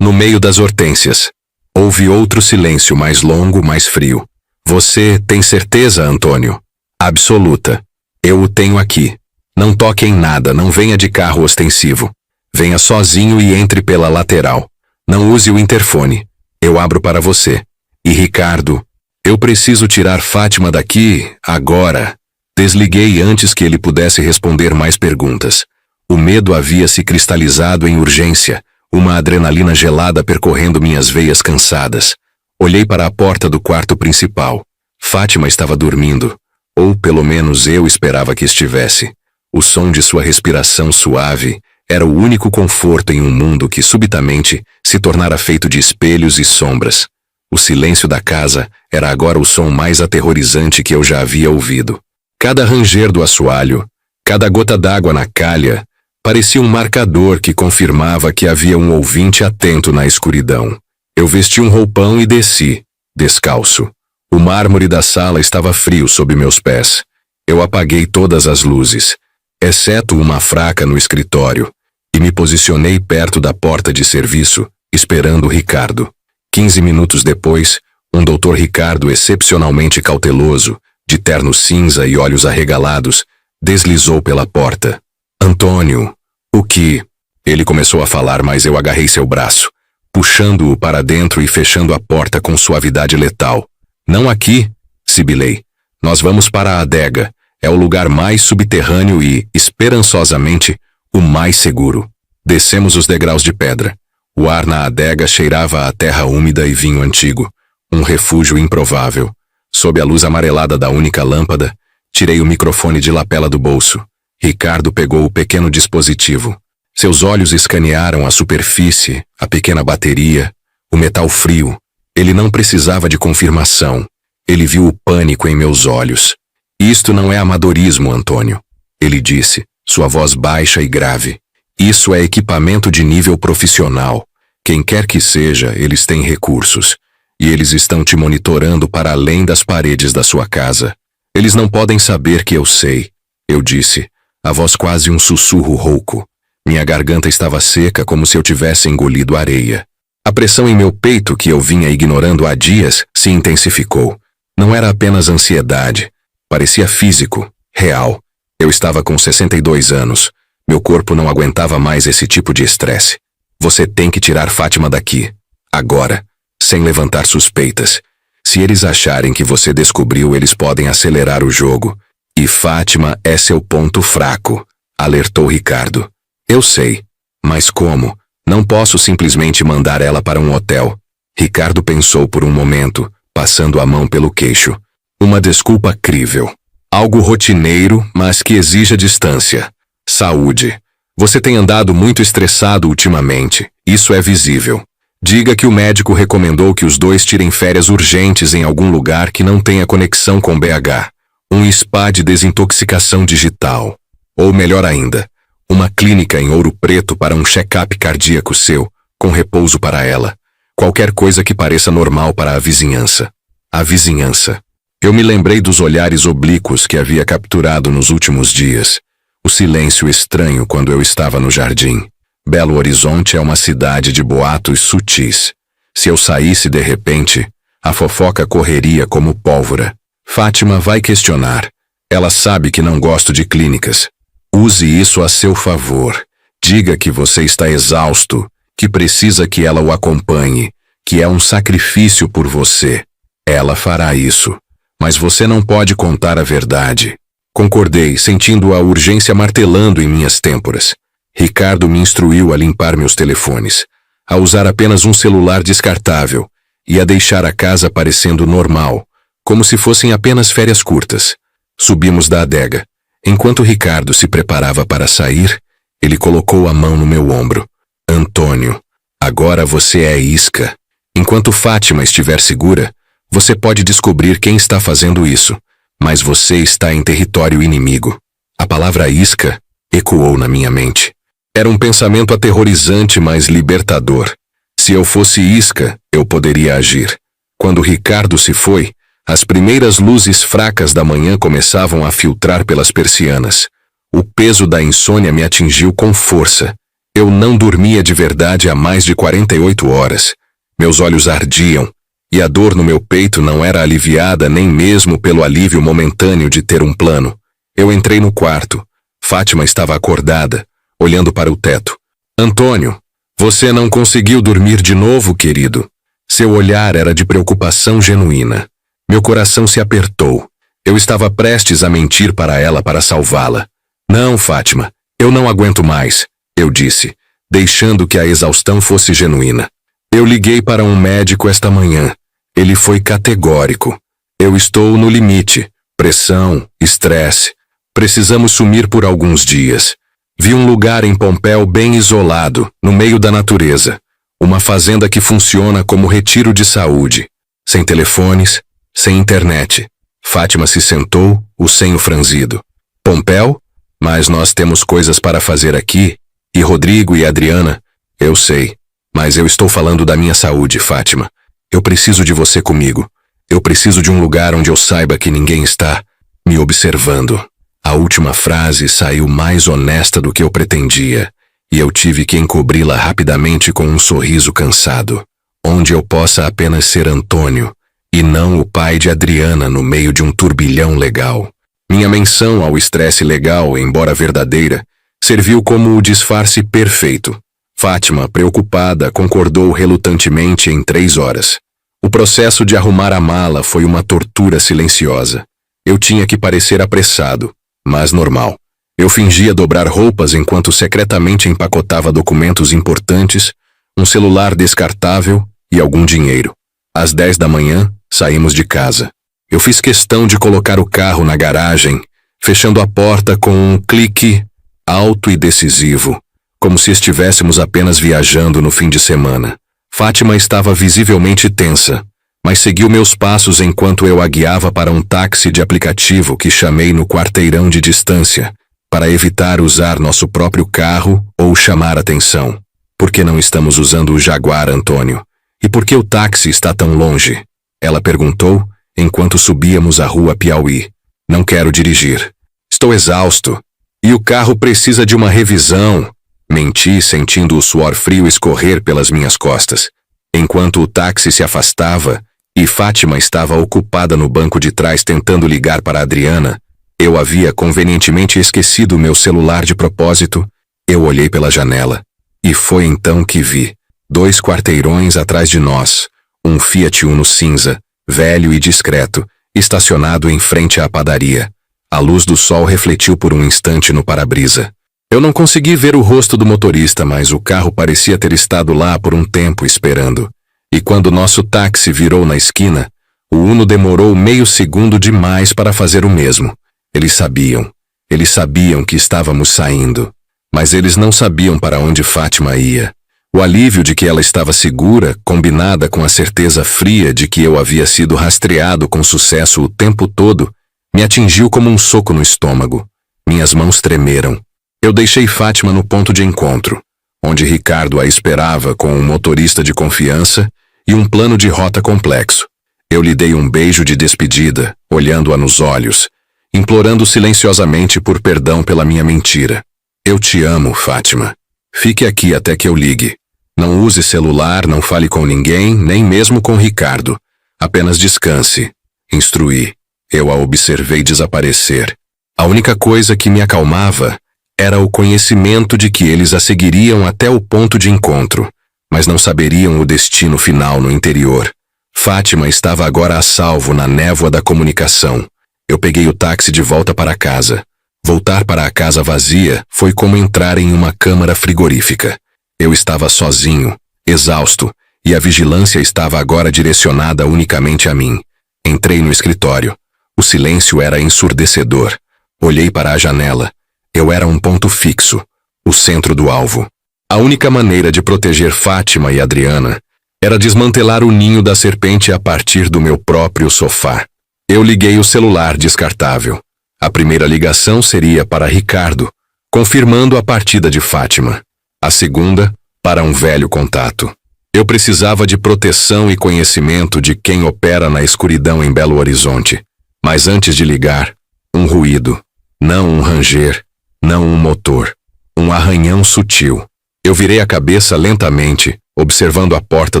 No meio das hortênsias. Houve outro silêncio mais longo, mais frio. Você tem certeza, Antônio? Absoluta. Eu o tenho aqui. Não toque em nada, não venha de carro ostensivo. Venha sozinho e entre pela lateral. Não use o interfone. Eu abro para você. E Ricardo, eu preciso tirar Fátima daqui, agora. Desliguei antes que ele pudesse responder mais perguntas. O medo havia se cristalizado em urgência, uma adrenalina gelada percorrendo minhas veias cansadas. Olhei para a porta do quarto principal. Fátima estava dormindo, ou pelo menos eu esperava que estivesse. O som de sua respiração suave era o único conforto em um mundo que subitamente se tornara feito de espelhos e sombras. O silêncio da casa era agora o som mais aterrorizante que eu já havia ouvido. Cada ranger do assoalho, cada gota d'água na calha, parecia um marcador que confirmava que havia um ouvinte atento na escuridão. Eu vesti um roupão e desci, descalço. O mármore da sala estava frio sob meus pés. Eu apaguei todas as luzes, exceto uma fraca no escritório, e me posicionei perto da porta de serviço, esperando Ricardo. 15 minutos depois, um Dr. Ricardo excepcionalmente cauteloso, de terno cinza e olhos arregalados, deslizou pela porta. Antônio, o que? Ele começou a falar, mas eu agarrei seu braço, puxando-o para dentro e fechando a porta com suavidade letal. Não aqui, sibilei. Nós vamos para a adega. É o lugar mais subterrâneo e, esperançosamente, o mais seguro. Descemos os degraus de pedra. O ar na adega cheirava a terra úmida e vinho antigo. Um refúgio improvável. Sob a luz amarelada da única lâmpada, tirei o microfone de lapela do bolso. Ricardo pegou o pequeno dispositivo. Seus olhos escanearam a superfície, a pequena bateria, o metal frio. Ele não precisava de confirmação. Ele viu o pânico em meus olhos. Isto não é amadorismo, Antônio. Ele disse, sua voz baixa e grave. Isso é equipamento de nível profissional. Quem quer que seja, eles têm recursos. E eles estão te monitorando para além das paredes da sua casa. Eles não podem saber que eu sei. Eu disse, a voz quase um sussurro rouco. Minha garganta estava seca como se eu tivesse engolido areia. A pressão em meu peito, que eu vinha ignorando há dias, se intensificou. Não era apenas ansiedade. Parecia físico, real. Eu estava com 62 anos. Meu corpo não aguentava mais esse tipo de estresse. Você tem que tirar Fátima daqui. Agora. Sem levantar suspeitas. Se eles acharem que você descobriu, eles podem acelerar o jogo. E Fátima é seu ponto fraco, alertou Ricardo. Eu sei. Mas como? Não posso simplesmente mandar ela para um hotel. Ricardo pensou por um momento, passando a mão pelo queixo. Uma desculpa crível. Algo rotineiro, mas que exija distância. Saúde. Você tem andado muito estressado ultimamente. Isso é visível. Diga que o médico recomendou que os dois tirem férias urgentes em algum lugar que não tenha conexão com BH. Um spa de desintoxicação digital. Ou melhor ainda, uma clínica em Ouro Preto para um check-up cardíaco seu, com repouso para ela. Qualquer coisa que pareça normal para a vizinhança. A vizinhança. Eu me lembrei dos olhares oblíquos que havia capturado nos últimos dias. O silêncio estranho quando eu estava no jardim. Belo Horizonte é uma cidade de boatos sutis. Se eu saísse de repente, a fofoca correria como pólvora. Fátima vai questionar. Ela sabe que não gosto de clínicas. Use isso a seu favor. Diga que você está exausto, que precisa que ela o acompanhe, que é um sacrifício por você. Ela fará isso. Mas você não pode contar a verdade. Concordei, sentindo a urgência martelando em minhas têmporas. Ricardo me instruiu a limpar meus telefones, a usar apenas um celular descartável e a deixar a casa parecendo normal, como se fossem apenas férias curtas. Subimos da adega. Enquanto Ricardo se preparava para sair, ele colocou a mão no meu ombro. Antônio, agora você é isca. Enquanto Fátima estiver segura, você pode descobrir quem está fazendo isso, mas você está em território inimigo. A palavra isca ecoou na minha mente. Era um pensamento aterrorizante, mas libertador. Se eu fosse isca, eu poderia agir. Quando Ricardo se foi, as primeiras luzes fracas da manhã começavam a filtrar pelas persianas. O peso da insônia me atingiu com força. Eu não dormia de verdade há mais de 48 horas. Meus olhos ardiam, e a dor no meu peito não era aliviada nem mesmo pelo alívio momentâneo de ter um plano. Eu entrei no quarto. Fátima estava acordada, olhando para o teto. Antônio, você não conseguiu dormir de novo, querido? Seu olhar era de preocupação genuína. Meu coração se apertou. Eu estava prestes a mentir para ela para salvá-la. Não, Fátima, eu não aguento mais, eu disse, deixando que a exaustão fosse genuína. Eu liguei para um médico esta manhã. Ele foi categórico. Eu estou no limite. Pressão, estresse. Precisamos sumir por alguns dias. Vi um lugar em Pompéu bem isolado, no meio da natureza. Uma fazenda que funciona como retiro de saúde. Sem telefones, sem internet. Fátima se sentou, o senho franzido. Pompéu? Mas nós temos coisas para fazer aqui. E Rodrigo e Adriana? Eu sei. Mas eu estou falando da minha saúde, Fátima. Eu preciso de você comigo. Eu preciso de um lugar onde eu saiba que ninguém está me observando. A última frase saiu mais honesta do que eu pretendia, e eu tive que encobri-la rapidamente com um sorriso cansado. Onde eu possa apenas ser Antônio, e não o pai de Adriana no meio de um turbilhão legal. Minha menção ao estresse legal, embora verdadeira, serviu como o disfarce perfeito. Fátima, preocupada, concordou relutantemente em 3 horas. O processo de arrumar a mala foi uma tortura silenciosa. Eu tinha que parecer apressado, mas normal. Eu fingia dobrar roupas enquanto secretamente empacotava documentos importantes, um celular descartável e algum dinheiro. Às 10 da manhã, saímos de casa. Eu fiz questão de colocar o carro na garagem, fechando a porta com um clique alto e decisivo, como se estivéssemos apenas viajando no fim de semana. Fátima estava visivelmente tensa, mas seguiu meus passos enquanto eu a guiava para um táxi de aplicativo que chamei no quarteirão de distância, para evitar usar nosso próprio carro ou chamar atenção. Por que não estamos usando o Jaguar, Antônio? E por que o táxi está tão longe? Ela perguntou, enquanto subíamos a rua Piauí. Não quero dirigir. Estou exausto. E o carro precisa de uma revisão. Menti, sentindo o suor frio escorrer pelas minhas costas. Enquanto o táxi se afastava e Fátima estava ocupada no banco de trás tentando ligar para Adriana, eu havia convenientemente esquecido meu celular de propósito. Eu olhei pela janela. E foi então que vi, 2 quarteirões atrás de nós, um Fiat Uno cinza, velho e discreto, estacionado em frente à padaria. A luz do sol refletiu por um instante no para-brisa. Eu não consegui ver o rosto do motorista, mas o carro parecia ter estado lá por um tempo esperando. E quando nosso táxi virou na esquina, o Uno demorou meio segundo demais para fazer o mesmo. Eles sabiam que estávamos saindo. Mas eles não sabiam para onde Fátima ia. O alívio de que ela estava segura, combinada com a certeza fria de que eu havia sido rastreado com sucesso o tempo todo, me atingiu como um soco no estômago. Minhas mãos tremeram. Eu deixei Fátima no ponto de encontro, onde Ricardo a esperava com um motorista de confiança e um plano de rota complexo. Eu lhe dei um beijo de despedida, olhando-a nos olhos, implorando silenciosamente por perdão pela minha mentira. Eu te amo, Fátima. Fique aqui até que eu ligue. Não use celular, não fale com ninguém, nem mesmo com Ricardo. Apenas descanse. Instruí. Eu a observei desaparecer. A única coisa que me acalmava era o conhecimento de que eles a seguiriam até o ponto de encontro, mas não saberiam o destino final no interior. Fátima estava agora a salvo na névoa da comunicação. Eu peguei o táxi de volta para casa. Voltar para a casa vazia foi como entrar em uma câmara frigorífica. Eu estava sozinho, exausto, e a vigilância estava agora direcionada unicamente a mim. Entrei no escritório. O silêncio era ensurdecedor. Olhei para a janela. Eu era um ponto fixo, o centro do alvo. A única maneira de proteger Fátima e Adriana era desmantelar o ninho da serpente a partir do meu próprio sofá. Eu liguei o celular descartável. A primeira ligação seria para Ricardo, confirmando a partida de Fátima. A segunda, para um velho contato. Eu precisava de proteção e conhecimento de quem opera na escuridão em Belo Horizonte. Mas antes de ligar, um ruído. Não um ranger, não um motor. Um arranhão sutil. Eu virei a cabeça lentamente, observando a porta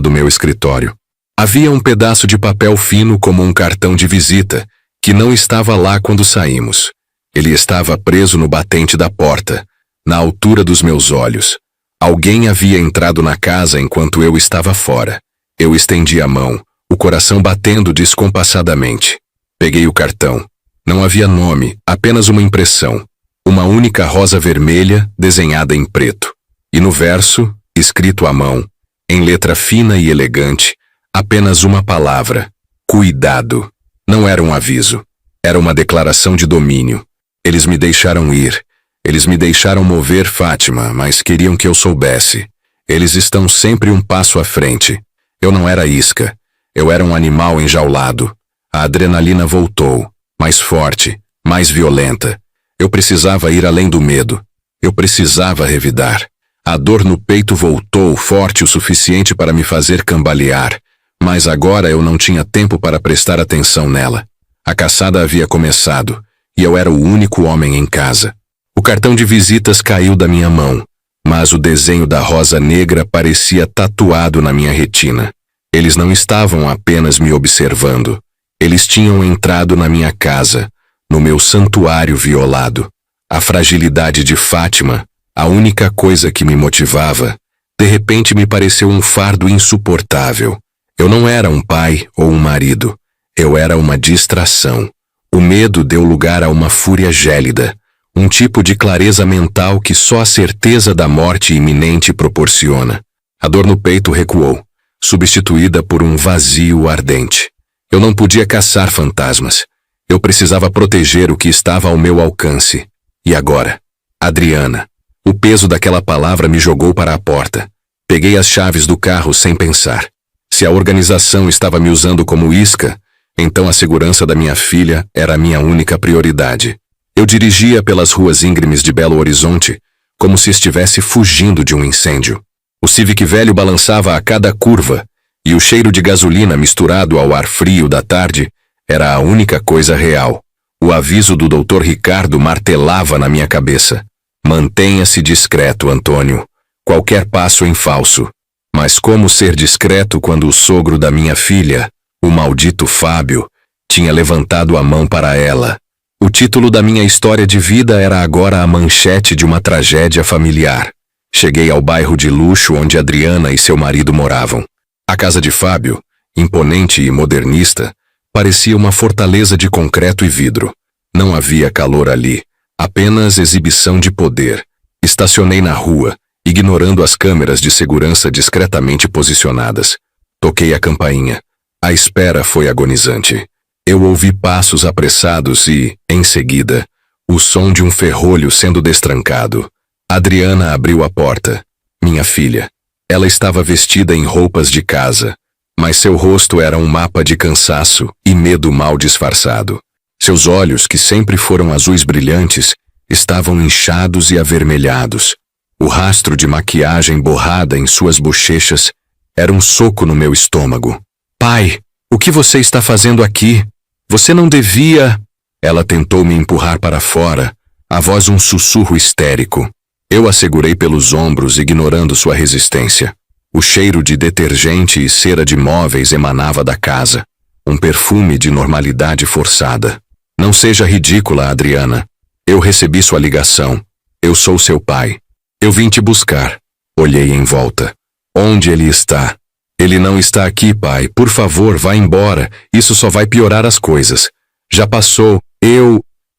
do meu escritório. Havia um pedaço de papel fino como um cartão de visita, que não estava lá quando saímos. Ele estava preso no batente da porta, na altura dos meus olhos. Alguém havia entrado na casa enquanto eu estava fora. Eu estendi a mão, o coração batendo descompassadamente. Peguei o cartão. Não havia nome, apenas uma impressão. Uma única rosa vermelha desenhada em preto. E no verso, escrito à mão, em letra fina e elegante, apenas uma palavra: cuidado. Não era um aviso. Era uma declaração de domínio. Eles me deixaram ir. Eles me deixaram mover Fátima, mas queriam que eu soubesse. Eles estão sempre um passo à frente. Eu não era isca. Eu era um animal enjaulado. A adrenalina voltou, mais forte, mais violenta. Eu precisava ir além do medo. Eu precisava revidar. A dor no peito voltou forte o suficiente para me fazer cambalear. Mas agora eu não tinha tempo para prestar atenção nela. A caçada havia começado, e eu era o único homem em casa. O cartão de visitas caiu da minha mão, mas o desenho da rosa negra parecia tatuado na minha retina. Eles não estavam apenas me observando. Eles tinham entrado na minha casa, no meu santuário violado. A fragilidade de Fátima, a única coisa que me motivava, de repente me pareceu um fardo insuportável. Eu não era um pai ou um marido. Eu era uma distração. O medo deu lugar a uma fúria gélida, um tipo de clareza mental que só a certeza da morte iminente proporciona. A dor no peito recuou. substituída por um vazio ardente. Eu não podia caçar fantasmas. Eu precisava proteger o que estava ao meu alcance. E agora? Adriana. O peso daquela palavra me jogou para a porta. Peguei as chaves do carro sem pensar. Se a organização estava me usando como isca, então a segurança da minha filha era a minha única prioridade. Eu dirigia pelas ruas íngremes de Belo Horizonte, como se estivesse fugindo de um incêndio. O Civic velho balançava a cada curva, e o cheiro de gasolina misturado ao ar frio da tarde era a única coisa real. O aviso do Dr. Ricardo martelava na minha cabeça. Mantenha-se discreto, Antônio. Qualquer passo em falso. Mas como ser discreto quando o sogro da minha filha, o maldito Fábio, tinha levantado a mão para ela? O título da minha história de vida era agora a manchete de uma tragédia familiar. Cheguei ao bairro de luxo onde Adriana e seu marido moravam. A casa de Fábio, imponente e modernista, parecia uma fortaleza de concreto e vidro. Não havia calor ali, apenas exibição de poder. Estacionei na rua, ignorando as câmeras de segurança discretamente posicionadas. Toquei a campainha. A espera foi agonizante. Eu ouvi passos apressados e, em seguida, o som de um ferrolho sendo destrancado. Adriana abriu a porta. Minha filha. Ela estava vestida em roupas de casa, mas seu rosto era um mapa de cansaço e medo mal disfarçado. Seus olhos, que sempre foram azuis brilhantes, estavam inchados e avermelhados. O rastro de maquiagem borrada em suas bochechas era um soco no meu estômago. Pai, o que você está fazendo aqui? Você não devia... Ela tentou me empurrar para fora, a voz um sussurro histérico. Eu a segurei pelos ombros, ignorando sua resistência. O cheiro de detergente e cera de móveis emanava da casa. Um perfume de normalidade forçada. Não seja ridícula, Adriana. Eu recebi sua ligação. Eu sou seu pai. Eu vim te buscar. Olhei em volta. Onde ele está? Ele não está aqui, pai. Por favor, vá embora. Isso só vai piorar as coisas. Já passou.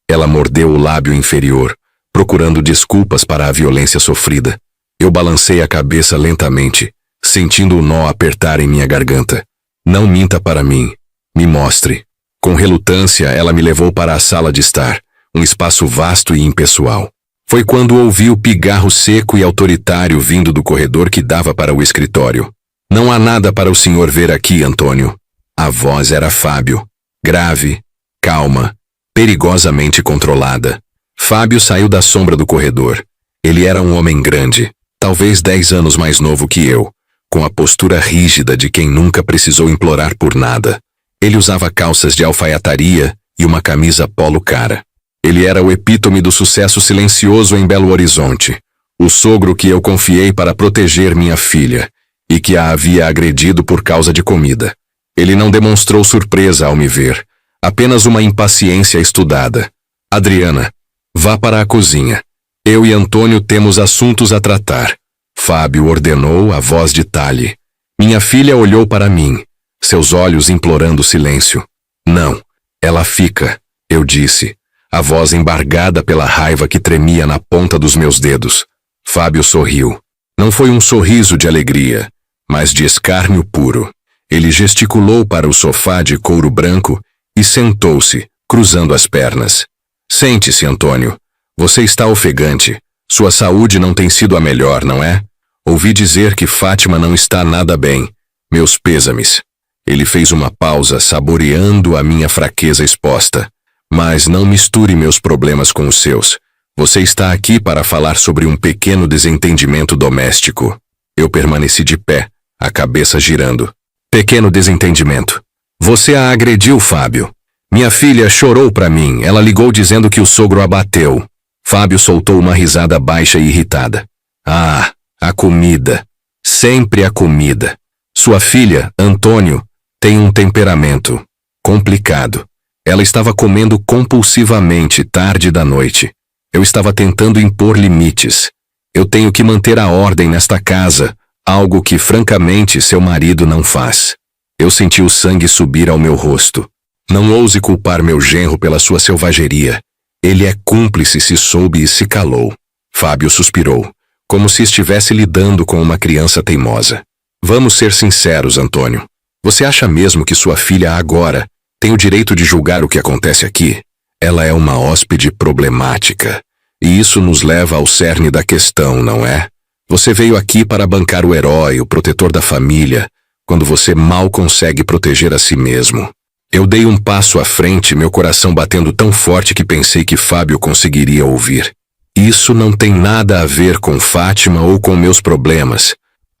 Ela mordeu o lábio inferior, procurando desculpas para a violência sofrida. Eu balancei a cabeça lentamente, sentindo o nó apertar em minha garganta. Não minta para mim. Me mostre. Com relutância, ela me levou para a sala de estar, um espaço vasto e impessoal. Foi quando ouvi o pigarro seco e autoritário vindo do corredor que dava para o escritório. Não há nada para o senhor ver aqui, Antônio. A voz era Fábio. Grave, calma, perigosamente controlada. Fábio saiu da sombra do corredor. Ele era um homem grande, talvez 10 anos mais novo que eu, com a postura rígida de quem nunca precisou implorar por nada. Ele usava calças de alfaiataria e uma camisa polo cara. Ele era o epítome do sucesso silencioso em Belo Horizonte, o sogro que eu confiei para proteger minha filha e que a havia agredido por causa de comida. Ele não demonstrou surpresa ao me ver, apenas uma impaciência estudada. Adriana, vá para a cozinha. Eu e Antônio temos assuntos a tratar. Fábio ordenou, a voz de talhe. Minha filha olhou para mim, seus olhos implorando silêncio. Não, ela fica, eu disse, a voz embargada pela raiva que tremia na ponta dos meus dedos. Fábio sorriu. Não foi um sorriso de alegria, mas de escárnio puro. Ele gesticulou para o sofá de couro branco e sentou-se, cruzando as pernas. Sente-se, Antônio. Você está ofegante. Sua saúde não tem sido a melhor, não é? Ouvi dizer que Fátima não está nada bem. Meus pêsames. Ele fez uma pausa, saboreando a minha fraqueza exposta. Mas não misture meus problemas com os seus. Você está aqui para falar sobre um pequeno desentendimento doméstico. Eu permaneci de pé, a cabeça girando. Pequeno desentendimento. Você a agrediu, Fábio. Minha filha chorou para mim. Ela ligou dizendo que o sogro a bateu. Fábio soltou uma risada baixa e irritada. Ah, a comida. Sempre a comida. Sua filha, Antônio, tem um temperamento complicado. Ela estava comendo compulsivamente tarde da noite. Eu estava tentando impor limites. Eu tenho que manter a ordem nesta casa, algo que, francamente, seu marido não faz. Eu senti o sangue subir ao meu rosto. Não ouse culpar meu genro pela sua selvageria. Ele é cúmplice se soube e se calou. Fábio suspirou, como se estivesse lidando com uma criança teimosa. Vamos ser sinceros, Antônio. Você acha mesmo que sua filha agora tem o direito de julgar o que acontece aqui? Ela é uma hóspede problemática. E isso nos leva ao cerne da questão, não é? Você veio aqui para bancar o herói, o protetor da família, quando você mal consegue proteger a si mesmo. Eu dei um passo à frente, meu coração batendo tão forte que pensei que Fábio conseguiria ouvir. Isso não tem nada a ver com Fátima ou com meus problemas.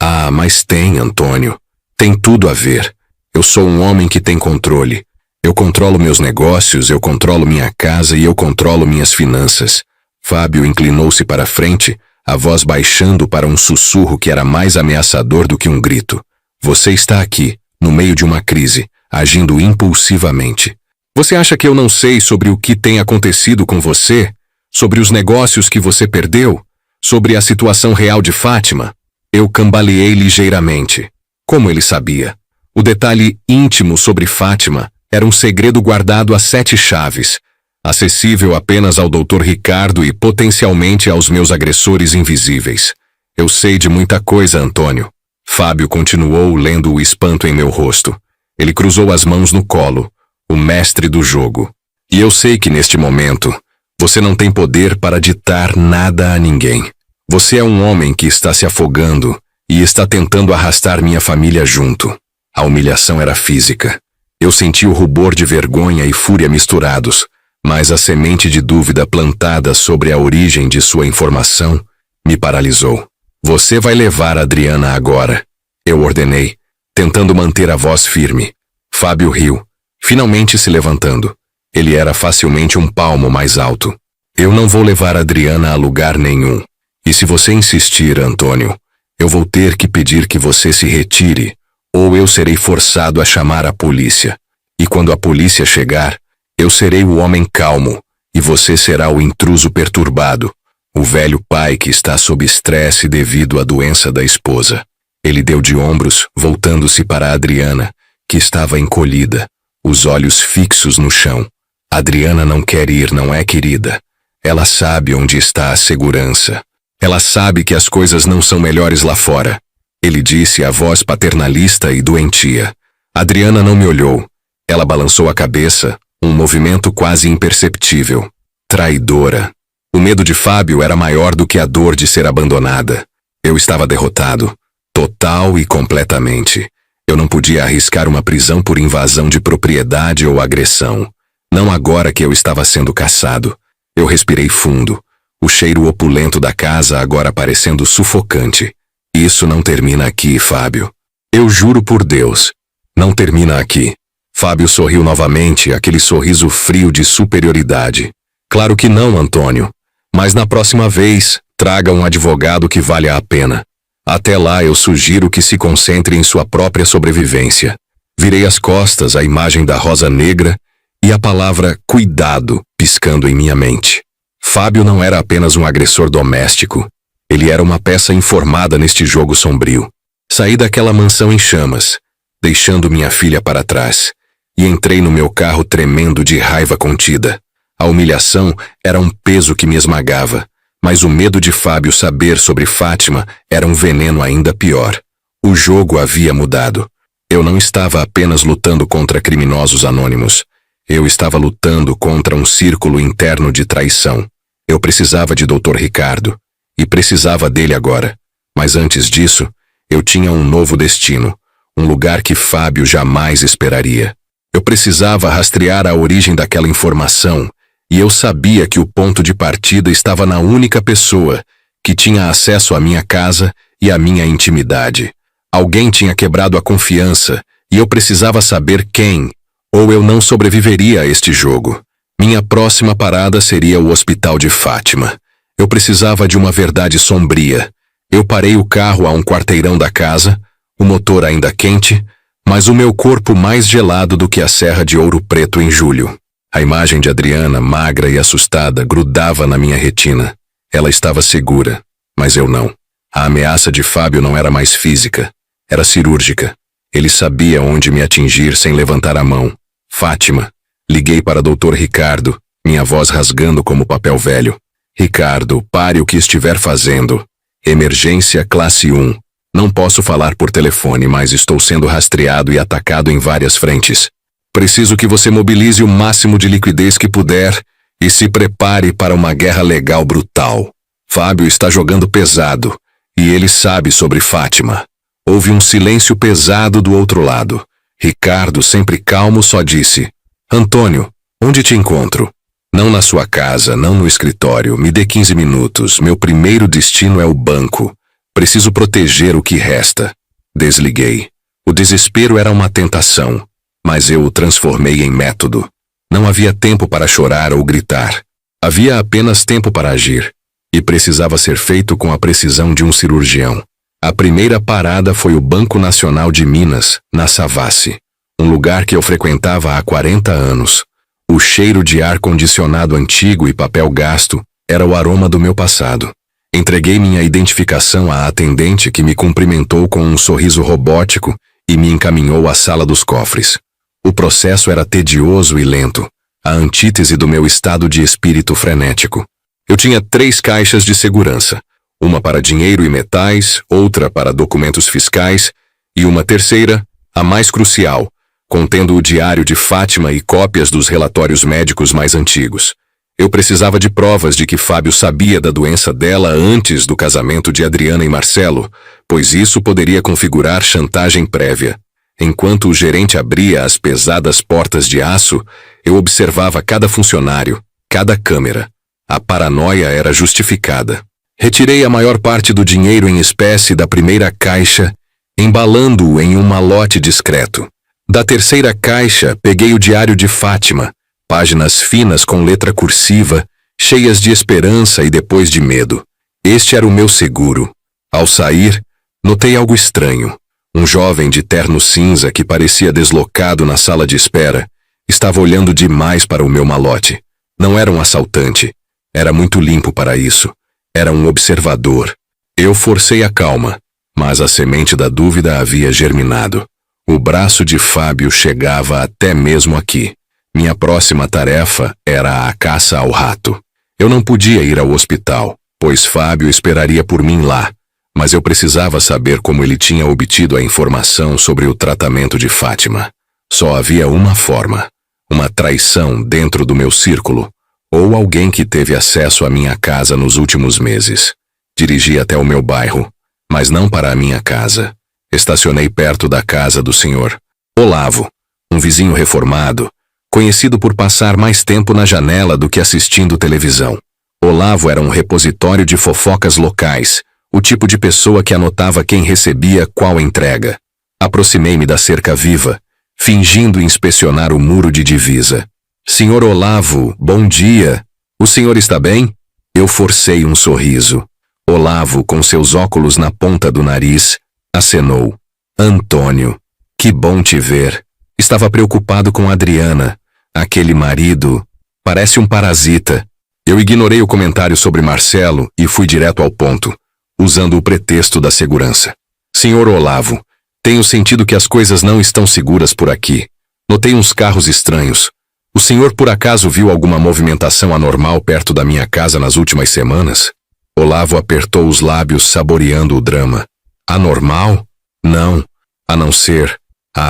Ah, mas tem, Antônio. Tem tudo a ver. Eu sou um homem que tem controle. Eu controlo meus negócios, eu controlo minha casa e eu controlo minhas finanças. Fábio inclinou-se para a frente, a voz baixando para um sussurro que era mais ameaçador do que um grito. Você está aqui, no meio de uma crise, agindo impulsivamente. Você acha que eu não sei sobre o que tem acontecido com você? Sobre os negócios que você perdeu? Sobre a situação real de Fátima? Eu cambaleei ligeiramente. Como ele sabia? O detalhe íntimo sobre Fátima era um segredo guardado a 7 chaves, acessível apenas ao Dr. Ricardo e potencialmente aos meus agressores invisíveis. Eu sei de muita coisa, Antônio. Fábio continuou lendo o espanto em meu rosto. Ele cruzou as mãos no colo, o mestre do jogo. E eu sei que neste momento, você não tem poder para ditar nada a ninguém. Você é um homem que está se afogando e está tentando arrastar minha família junto. A humilhação era física. Eu senti o rubor de vergonha e fúria misturados, mas a semente de dúvida plantada sobre a origem de sua informação me paralisou. Você vai levar a Adriana agora, eu ordenei, tentando manter a voz firme. Fábio riu, finalmente se levantando. Ele era facilmente um palmo mais alto. Eu não vou levar a Adriana a lugar nenhum. E se você insistir, Antônio, eu vou ter que pedir que você se retire, ou eu serei forçado a chamar a polícia. E quando a polícia chegar, eu serei o homem calmo, e você será o intruso perturbado, o velho pai que está sob estresse devido à doença da esposa. Ele deu de ombros, voltando-se para Adriana, que estava encolhida, os olhos fixos no chão. Adriana não quer ir, não é, querida? Ela sabe onde está a segurança. Ela sabe que as coisas não são melhores lá fora. Ele disse a voz paternalista e doentia. Adriana não me olhou. Ela balançou a cabeça, um movimento quase imperceptível. Traidora. O medo de Fábio era maior do que a dor de ser abandonada. Eu estava derrotado. Total e completamente. Eu não podia arriscar uma prisão por invasão de propriedade ou agressão. Não agora que eu estava sendo caçado. Eu respirei fundo. O cheiro opulento da casa agora parecendo sufocante. Isso não termina aqui, Fábio. Eu juro por Deus. Não termina aqui. Fábio sorriu novamente, aquele sorriso frio de superioridade. Claro que não, Antônio. Mas na próxima vez, traga um advogado que valha a pena. Até lá eu sugiro que se concentre em sua própria sobrevivência. Virei as costas à imagem da rosa negra e a palavra cuidado piscando em minha mente. Fábio não era apenas um agressor doméstico. Ele era uma peça informada neste jogo sombrio. Saí daquela mansão em chamas, deixando minha filha para trás, e entrei no meu carro tremendo de raiva contida. A humilhação era um peso que me esmagava, mas o medo de Fábio saber sobre Fátima era um veneno ainda pior. O jogo havia mudado. Eu não estava apenas lutando contra criminosos anônimos. Eu estava lutando contra um círculo interno de traição. Eu precisava de Dr. Ricardo. E precisava dele agora. Mas antes disso, eu tinha um novo destino. Um lugar que Fábio jamais esperaria. Eu precisava rastrear a origem daquela informação. E eu sabia que o ponto de partida estava na única pessoa que tinha acesso à minha casa e à minha intimidade. Alguém tinha quebrado a confiança e eu precisava saber quem, ou eu não sobreviveria a este jogo. Minha próxima parada seria o hospital de Fátima. Eu precisava de uma verdade sombria. Eu parei o carro a um quarteirão da casa, o motor ainda quente, mas o meu corpo mais gelado do que a Serra de Ouro Preto em julho. A imagem de Adriana, magra e assustada, grudava na minha retina. Ela estava segura, mas eu não. A ameaça de Fábio não era mais física, era cirúrgica. Ele sabia onde me atingir sem levantar a mão. Fátima. Liguei para Dr. Ricardo, minha voz rasgando como papel velho. Ricardo, pare o que estiver fazendo. Emergência classe 1. Não posso falar por telefone, mas estou sendo rastreado e atacado em várias frentes. Preciso que você mobilize o máximo de liquidez que puder e se prepare para uma guerra legal brutal. Fábio está jogando pesado e ele sabe sobre Fátima. Houve um silêncio pesado do outro lado. Ricardo, sempre calmo, só disse: Antônio, onde te encontro? Não na sua casa, não no escritório. Me dê 15 minutos. Meu primeiro destino é o banco. Preciso proteger o que resta. Desliguei. O desespero era uma tentação, mas eu o transformei em método. Não havia tempo para chorar ou gritar. Havia apenas tempo para agir. E precisava ser feito com a precisão de um cirurgião. A primeira parada foi o Banco Nacional de Minas, na Savassi, um lugar que eu frequentava há 40 anos. O cheiro de ar-condicionado antigo e papel gasto era o aroma do meu passado. Entreguei minha identificação à atendente, que me cumprimentou com um sorriso robótico e me encaminhou à sala dos cofres. O processo era tedioso e lento, a antítese do meu estado de espírito frenético. Eu tinha 3 caixas de segurança, uma para dinheiro e metais, outra para documentos fiscais e uma terceira, a mais crucial, contendo o diário de Fátima e cópias dos relatórios médicos mais antigos. Eu precisava de provas de que Fábio sabia da doença dela antes do casamento de Adriana e Marcelo, pois isso poderia configurar chantagem prévia. Enquanto o gerente abria as pesadas portas de aço, eu observava cada funcionário, cada câmera. A paranoia era justificada. Retirei a maior parte do dinheiro em espécie da primeira caixa, embalando-o em um malote discreto. Da terceira caixa, peguei o diário de Fátima, páginas finas com letra cursiva, cheias de esperança e depois de medo. Este era o meu seguro. Ao sair, notei algo estranho. Um jovem de terno cinza que parecia deslocado na sala de espera estava olhando demais para o meu malote. Não era um assaltante. Era muito limpo para isso. Era um observador. Eu forcei a calma, mas a semente da dúvida havia germinado. O braço de Fábio chegava até mesmo aqui. Minha próxima tarefa era a caça ao rato. Eu não podia ir ao hospital, pois Fábio esperaria por mim lá, mas eu precisava saber como ele tinha obtido a informação sobre o tratamento de Fátima. Só havia uma forma: uma traição dentro do meu círculo, ou alguém que teve acesso à minha casa nos últimos meses. Dirigi até o meu bairro, mas não para a minha casa. Estacionei perto da casa do Sr. Olavo, um vizinho reformado, conhecido por passar mais tempo na janela do que assistindo televisão. Olavo era um repositório de fofocas locais, o tipo de pessoa que anotava quem recebia qual entrega. Aproximei-me da cerca viva, fingindo inspecionar o muro de divisa. Sr. Olavo, bom dia. O senhor está bem? Eu forcei um sorriso. Olavo, com seus óculos na ponta do nariz, acenou. Antônio, que bom te ver. Estava preocupado com Adriana. Aquele marido parece um parasita. Eu ignorei o comentário sobre Marcelo e fui direto ao ponto, usando o pretexto da segurança. Senhor Olavo, tenho sentido que as coisas não estão seguras por aqui. Notei uns carros estranhos. O senhor por acaso viu alguma movimentação anormal perto da minha casa nas últimas semanas? Olavo apertou os lábios, saboreando o drama. Anormal? Não. A não ser...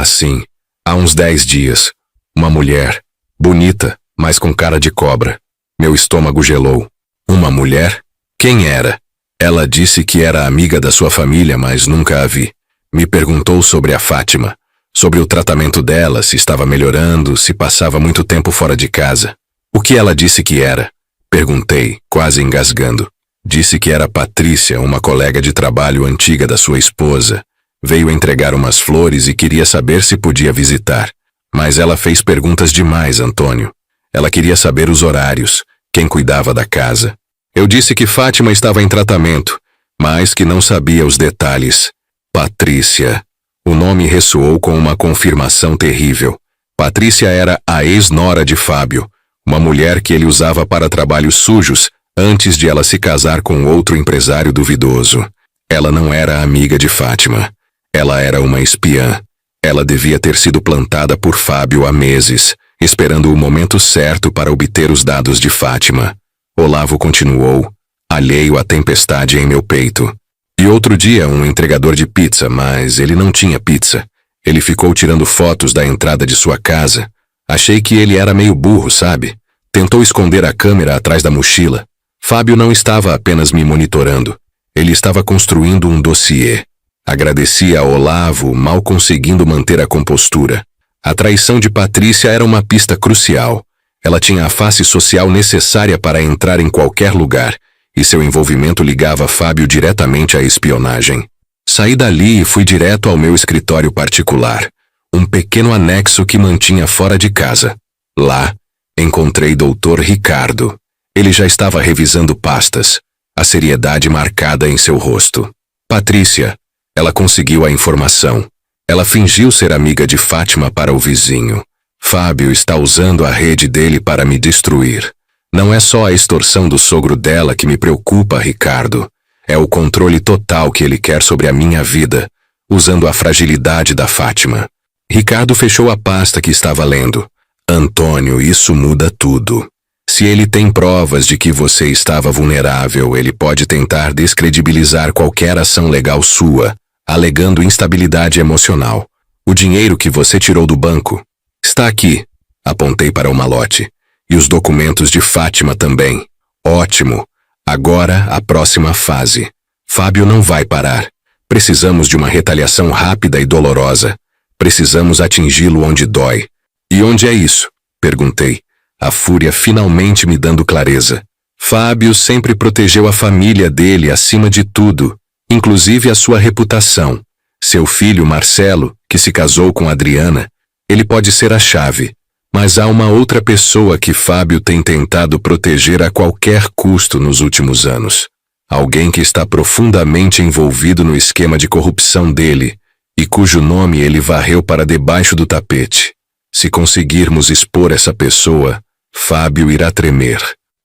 sim. Há uns 10 dias. Uma mulher. Bonita, mas com cara de cobra. Meu estômago gelou. Uma mulher? Quem era? Ela disse que era amiga da sua família, mas nunca a vi. Me perguntou sobre a Fátima, sobre o tratamento dela, se estava melhorando, se passava muito tempo fora de casa. O que ela disse que era? Perguntei, quase engasgando. Disse que era Patrícia, uma colega de trabalho antiga da sua esposa. Veio entregar umas flores e queria saber se podia visitar. Mas ela fez perguntas demais, Antônio. Ela queria saber os horários, quem cuidava da casa. Eu disse que Fátima estava em tratamento, mas que não sabia os detalhes. Patrícia. O nome ressoou com uma confirmação terrível. Patrícia era a ex-nora de Fábio, uma mulher que ele usava para trabalhos sujos antes de ela se casar com outro empresário duvidoso. Ela não era amiga de Fátima. Ela era uma espiã. Ela devia ter sido plantada por Fábio há meses, esperando o momento certo para obter os dados de Fátima. Olavo continuou, alheio à tempestade em meu peito. E outro dia um entregador de pizza, mas ele não tinha pizza. Ele ficou tirando fotos da entrada de sua casa. Achei que ele era meio burro, sabe? Tentou esconder a câmera atrás da mochila. Fábio não estava apenas me monitorando. Ele estava construindo um dossiê. Agradeci a Olavo, mal conseguindo manter a compostura. A traição de Patrícia era uma pista crucial. Ela tinha a face social necessária para entrar em qualquer lugar, e seu envolvimento ligava Fábio diretamente à espionagem. Saí dali e fui direto ao meu escritório particular, um pequeno anexo que mantinha fora de casa. Lá, encontrei Dr. Ricardo. Ele já estava revisando pastas, a seriedade marcada em seu rosto. Patrícia, ela conseguiu a informação. Ela fingiu ser amiga de Fátima para o vizinho. Fábio está usando a rede dele para me destruir. Não é só a extorsão do sogro dela que me preocupa, Ricardo. É o controle total que ele quer sobre a minha vida, usando a fragilidade da Fátima. Ricardo fechou a pasta que estava lendo. Antônio, isso muda tudo. Se ele tem provas de que você estava vulnerável, ele pode tentar descredibilizar qualquer ação legal sua, alegando instabilidade emocional. O dinheiro que você tirou do banco está aqui. Apontei para o malote. E os documentos de Fátima também. Ótimo. Agora, a próxima fase. Fábio não vai parar. Precisamos de uma retaliação rápida e dolorosa. Precisamos atingi-lo onde dói. E onde é isso? Perguntei, a fúria finalmente me dando clareza. Fábio sempre protegeu a família dele acima de tudo, inclusive a sua reputação. Seu filho, Marcelo, que se casou com Adriana, ele pode ser a chave. Mas há uma outra pessoa que Fábio tem tentado proteger a qualquer custo nos últimos anos. Alguém que está profundamente envolvido no esquema de corrupção dele e cujo nome ele varreu para debaixo do tapete. Se conseguirmos expor essa pessoa, Fábio irá tremer.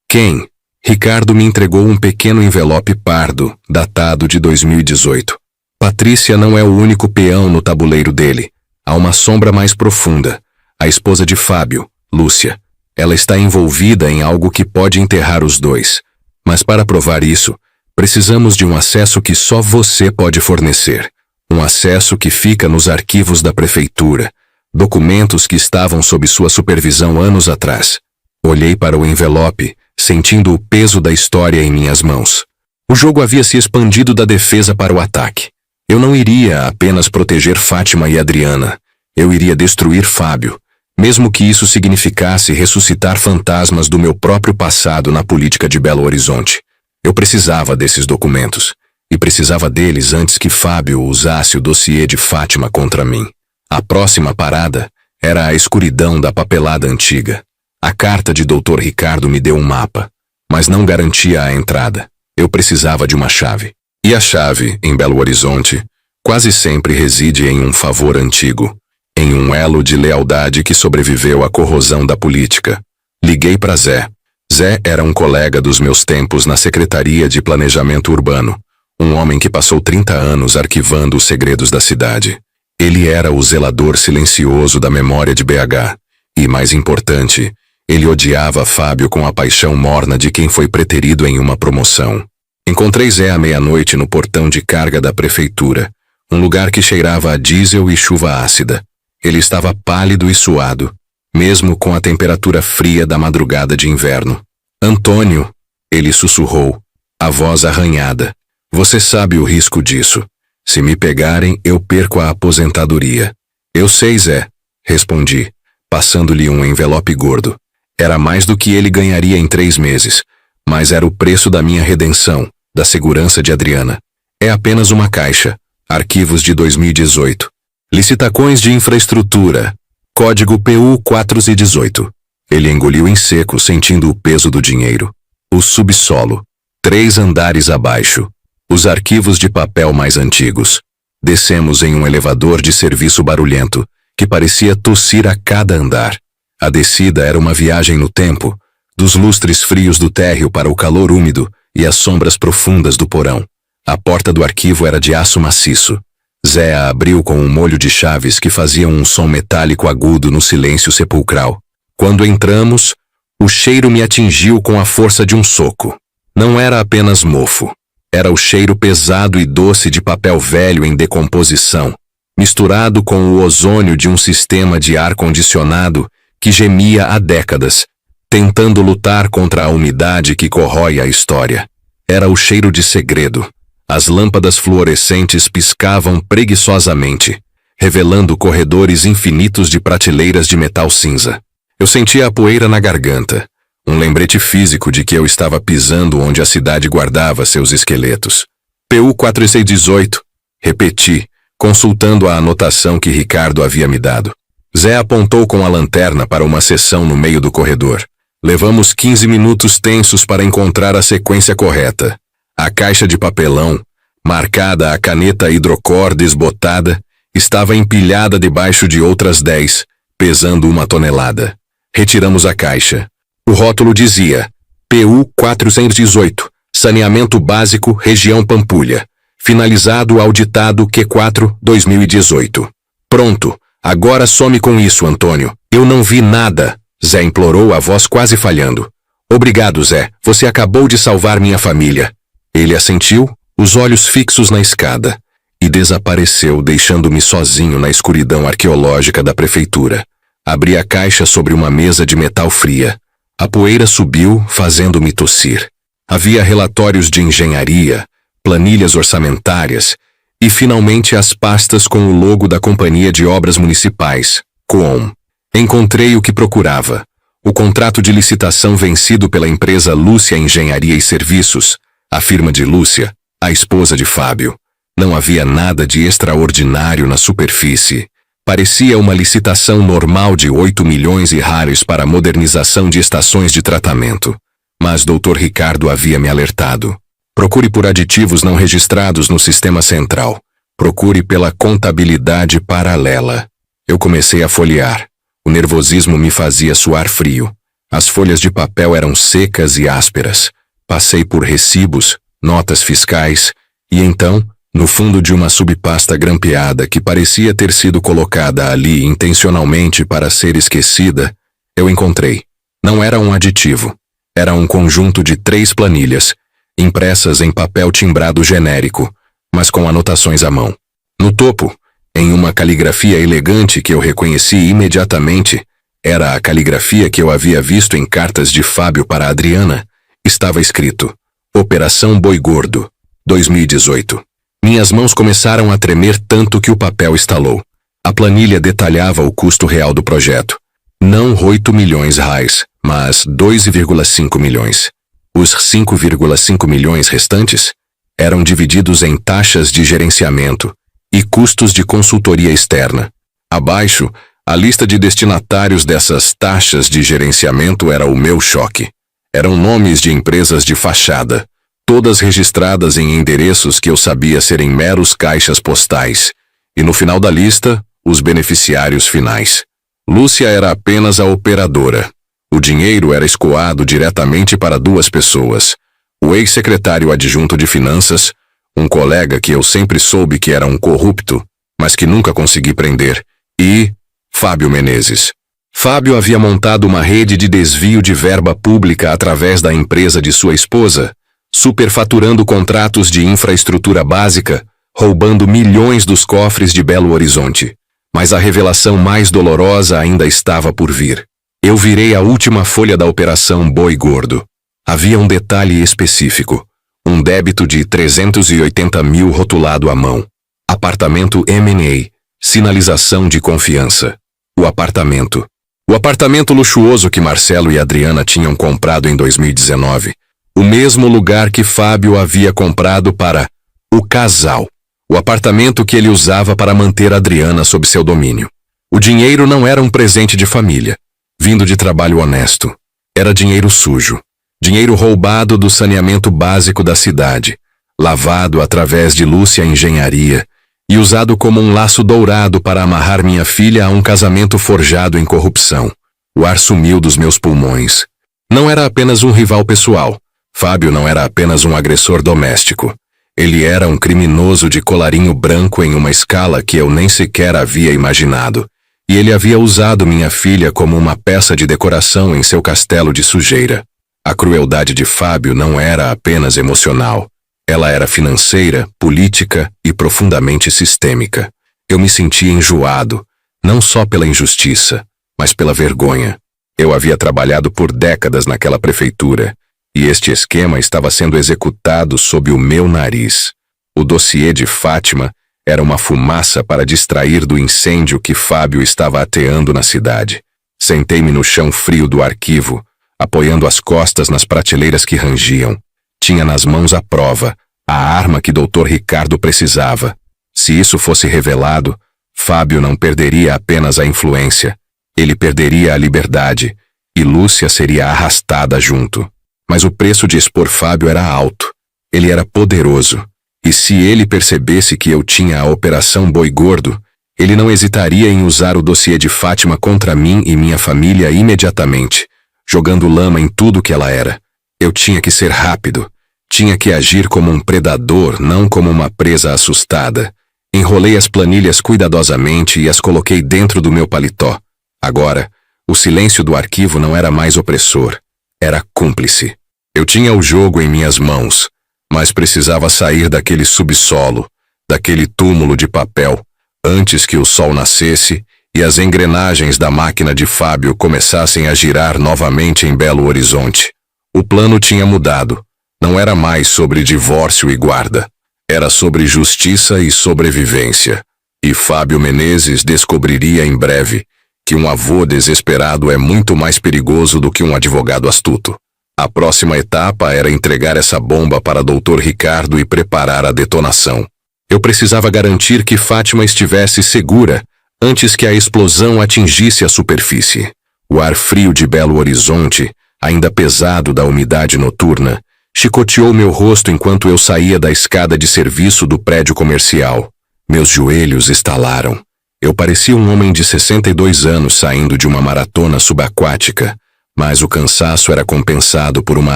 Quem? Ricardo me entregou um pequeno envelope pardo, datado de 2018. Patrícia não é o único peão no tabuleiro dele. Há uma sombra mais profunda. A esposa de Fábio, Lúcia. Ela está envolvida em algo que pode enterrar os dois. Mas para provar isso, precisamos de um acesso que só você pode fornecer. Um acesso que fica nos arquivos da prefeitura. Documentos que estavam sob sua supervisão anos atrás. Olhei para o envelope, sentindo o peso da história em minhas mãos. O jogo havia se expandido da defesa para o ataque. Eu não iria apenas proteger Fátima e Adriana. Eu iria destruir Fábio. Mesmo que isso significasse ressuscitar fantasmas do meu próprio passado na política de Belo Horizonte. Eu precisava desses documentos. E precisava deles antes que Fábio usasse o dossiê de Fátima contra mim. A próxima parada era a escuridão da papelada antiga. A carta de Dr. Ricardo me deu um mapa, mas não garantia a entrada. Eu precisava de uma chave. E a chave, em Belo Horizonte, quase sempre reside em um favor antigo. Em um elo de lealdade que sobreviveu à corrosão da política. Liguei para Zé. Zé era um colega dos meus tempos na Secretaria de Planejamento Urbano, um homem que passou 30 anos arquivando os segredos da cidade. Ele era o zelador silencioso da memória de BH. E, mais importante, ele odiava Fábio com a paixão morna de quem foi preterido em uma promoção. Encontrei Zé à meia-noite no portão de carga da prefeitura, um lugar que cheirava a diesel e chuva ácida. Ele estava pálido e suado, mesmo com a temperatura fria da madrugada de inverno. Antônio, ele sussurrou, a voz arranhada. Você sabe o risco disso. Se me pegarem, eu perco a aposentadoria. Eu sei, Zé, respondi, passando-lhe um envelope gordo. Era mais do que ele ganharia em 3 meses, mas era o preço da minha redenção, da segurança de Adriana. É apenas uma caixa, arquivos de 2018. Licitações de infraestrutura. Código PU 418. Ele engoliu em seco, sentindo o peso do dinheiro. O subsolo. 3 andares abaixo. Os arquivos de papel mais antigos. Descemos em um elevador de serviço barulhento, que parecia tossir a cada andar. A descida era uma viagem no tempo, dos lustres frios do térreo para o calor úmido e as sombras profundas do porão. A porta do arquivo era de aço maciço. Zé a abriu com um molho de chaves que fazia um som metálico agudo no silêncio sepulcral. Quando entramos, o cheiro me atingiu com a força de um soco. Não era apenas mofo. Era o cheiro pesado e doce de papel velho em decomposição, misturado com o ozônio de um sistema de ar-condicionado que gemia há décadas, tentando lutar contra a umidade que corrói a história. Era o cheiro de segredo. As lâmpadas fluorescentes piscavam preguiçosamente, revelando corredores infinitos de prateleiras de metal cinza. Eu sentia a poeira na garganta, um lembrete físico de que eu estava pisando onde a cidade guardava seus esqueletos. PU 4618, repeti, consultando a anotação que Ricardo havia me dado. Zé apontou com a lanterna para uma seção no meio do corredor. Levamos 15 minutos tensos para encontrar a sequência correta. A caixa de papelão, marcada a caneta hidrocor desbotada, estava empilhada debaixo de outras 10, pesando 1 tonelada. Retiramos a caixa. O rótulo dizia: PU 418, Saneamento Básico, Região Pampulha. Finalizado auditado Q4 2018. Pronto, agora some com isso, Antônio. Eu não vi nada, Zé implorou, a voz quase falhando. Obrigado, Zé, você acabou de salvar minha família. Ele assentiu, os olhos fixos na escada, e desapareceu, deixando-me sozinho na escuridão arqueológica da prefeitura. Abri a caixa sobre uma mesa de metal fria. A poeira subiu, fazendo-me tossir. Havia relatórios de engenharia, planilhas orçamentárias e, finalmente, as pastas com o logo da Companhia de Obras Municipais, COOM. Encontrei o que procurava. O contrato de licitação vencido pela empresa Lúcia Engenharia e Serviços, a firma de Lúcia, a esposa de Fábio. Não havia nada de extraordinário na superfície. Parecia uma licitação normal de 8 milhões e raros para a modernização de estações de tratamento. Mas Dr. Ricardo havia me alertado. Procure por aditivos não registrados no sistema central. Procure pela contabilidade paralela. Eu comecei a folhear. O nervosismo me fazia suar frio. As folhas de papel eram secas e ásperas. Passei por recibos, notas fiscais, e então, no fundo de uma subpasta grampeada que parecia ter sido colocada ali intencionalmente para ser esquecida, eu encontrei. Não era um aditivo. Era um conjunto de 3 planilhas, impressas em papel timbrado genérico, mas com anotações à mão. No topo, em uma caligrafia elegante que eu reconheci imediatamente, era a caligrafia que eu havia visto em cartas de Fábio para Adriana, estava escrito: Operação Boi Gordo, 2018. Minhas mãos começaram a tremer tanto que o papel estalou. A planilha detalhava o custo real do projeto. Não 8 milhões reais, mas 2,5 milhões. Os 5,5 milhões restantes eram divididos em taxas de gerenciamento e custos de consultoria externa. Abaixo, a lista de destinatários dessas taxas de gerenciamento era o meu choque. Eram nomes de empresas de fachada, todas registradas em endereços que eu sabia serem meros caixas postais, e no final da lista, os beneficiários finais. Lúcia era apenas a operadora. O dinheiro era escoado diretamente para 2 pessoas: o ex-secretário adjunto de Finanças, um colega que eu sempre soube que era um corrupto, mas que nunca consegui prender, e Fábio Menezes. Fábio havia montado uma rede de desvio de verba pública através da empresa de sua esposa, superfaturando contratos de infraestrutura básica, roubando milhões dos cofres de Belo Horizonte. Mas a revelação mais dolorosa ainda estava por vir. Eu virei a última folha da Operação Boi Gordo. Havia um detalhe específico. Um débito de 380 mil rotulado à mão. Apartamento M&A. Sinalização de confiança. O apartamento. O apartamento luxuoso que Marcelo e Adriana tinham comprado em 2019. O mesmo lugar que Fábio havia comprado para o casal. O apartamento que ele usava para manter Adriana sob seu domínio. O dinheiro não era um presente de família, vindo de trabalho honesto. Era dinheiro sujo. Dinheiro roubado do saneamento básico da cidade, lavado através de Lúcia Engenharia e usado como um laço dourado para amarrar minha filha a um casamento forjado em corrupção. O ar sumiu dos meus pulmões. Não era apenas um rival pessoal. Fábio não era apenas um agressor doméstico. Ele era um criminoso de colarinho branco em uma escala que eu nem sequer havia imaginado. E ele havia usado minha filha como uma peça de decoração em seu castelo de sujeira. A crueldade de Fábio não era apenas emocional. Ela era financeira, política e profundamente sistêmica. Eu me sentia enjoado, não só pela injustiça, mas pela vergonha. Eu havia trabalhado por décadas naquela prefeitura, e este esquema estava sendo executado sob o meu nariz. O dossiê de Fátima era uma fumaça para distrair do incêndio que Fábio estava ateando na cidade. Sentei-me no chão frio do arquivo, apoiando as costas nas prateleiras que rangiam. Tinha nas mãos a prova, a arma que Dr. Ricardo precisava. Se isso fosse revelado, Fábio não perderia apenas a influência, ele perderia a liberdade, e Lúcia seria arrastada junto. Mas o preço de expor Fábio era alto. Ele era poderoso, e se ele percebesse que eu tinha a Operação Boi Gordo, ele não hesitaria em usar o dossiê de Fátima contra mim e minha família imediatamente, jogando lama em tudo que ela era. Eu tinha que ser rápido. Tinha que agir como um predador, não como uma presa assustada. Enrolei as planilhas cuidadosamente e as coloquei dentro do meu paletó. Agora, o silêncio do arquivo não era mais opressor. Era cúmplice. Eu tinha o jogo em minhas mãos, mas precisava sair daquele subsolo, daquele túmulo de papel, antes que o sol nascesse e as engrenagens da máquina de Fábio começassem a girar novamente em Belo Horizonte. O plano tinha mudado. Não era mais sobre divórcio e guarda. Era sobre justiça e sobrevivência. E Fábio Menezes descobriria em breve que um avô desesperado é muito mais perigoso do que um advogado astuto. A próxima etapa era entregar essa bomba para Dr. Ricardo e preparar a detonação. Eu precisava garantir que Fátima estivesse segura antes que a explosão atingisse a superfície. O ar frio de Belo Horizonte, ainda pesado da umidade noturna, chicoteou meu rosto enquanto eu saía da escada de serviço do prédio comercial. Meus joelhos estalaram. Eu parecia um homem de 62 anos saindo de uma maratona subaquática, mas o cansaço era compensado por uma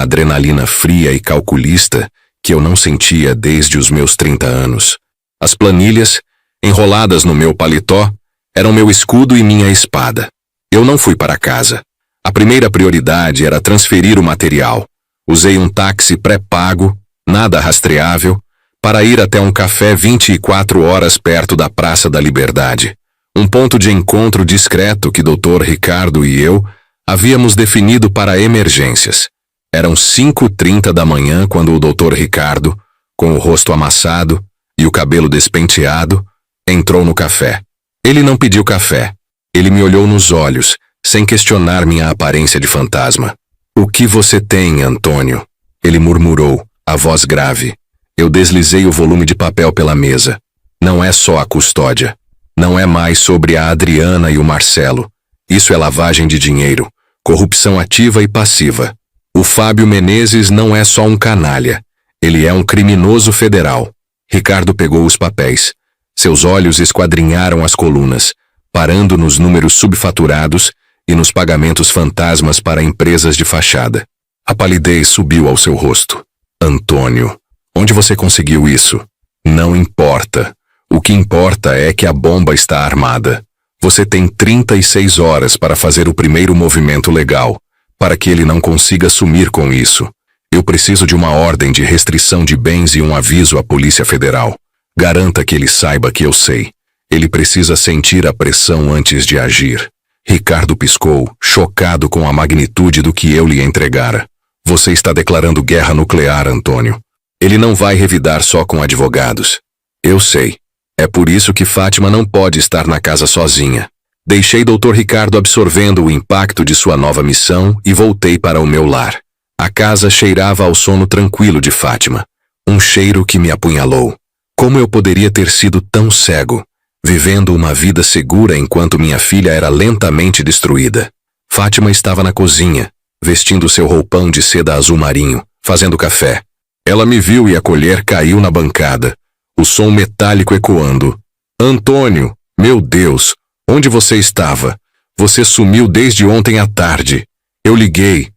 adrenalina fria e calculista que eu não sentia desde os meus 30 anos. As planilhas, enroladas no meu paletó, eram meu escudo e minha espada. Eu não fui para casa. A primeira prioridade era transferir o material. Usei um táxi pré-pago, nada rastreável, para ir até um café 24 horas perto da Praça da Liberdade. Um ponto de encontro discreto que Dr. Ricardo e eu havíamos definido para emergências. Eram 5h30 da manhã quando o Dr. Ricardo, com o rosto amassado e o cabelo despenteado, entrou no café. Ele não pediu café. Ele me olhou nos olhos, sem questionar minha aparência de fantasma. "O que você tem, Antônio?" Ele murmurou, a voz grave. Eu deslizei o volume de papel pela mesa. Não é só a custódia. Não é mais sobre a Adriana e o Marcelo. Isso é lavagem de dinheiro, corrupção ativa e passiva. O Fábio Menezes não é só um canalha. Ele é um criminoso federal. Ricardo pegou os papéis. Seus olhos esquadrinharam as colunas, parando nos números subfaturados e nos pagamentos fantasmas para empresas de fachada. A palidez subiu ao seu rosto. "Antônio, onde você conseguiu isso?" "Não importa. O que importa é que a bomba está armada. Você tem 36 horas para fazer o primeiro movimento legal, para que ele não consiga sumir com isso. Eu preciso de uma ordem de restrição de bens e um aviso à Polícia Federal. Garanta que ele saiba que eu sei. Ele precisa sentir a pressão antes de agir." Ricardo piscou, chocado com a magnitude do que eu lhe entregara. "Você está declarando guerra nuclear, Antônio. Ele não vai revidar só com advogados." "Eu sei. É por isso que Fátima não pode estar na casa sozinha." Deixei Dr. Ricardo absorvendo o impacto de sua nova missão e voltei para o meu lar. A casa cheirava ao sono tranquilo de Fátima. Um cheiro que me apunhalou. Como eu poderia ter sido tão cego, vivendo uma vida segura enquanto minha filha era lentamente destruída? Fátima estava na cozinha, vestindo seu roupão de seda azul marinho, fazendo café. Ela me viu e a colher caiu na bancada, o som metálico ecoando. "Antônio, meu Deus, onde você estava? Você sumiu desde ontem à tarde." Eu liguei.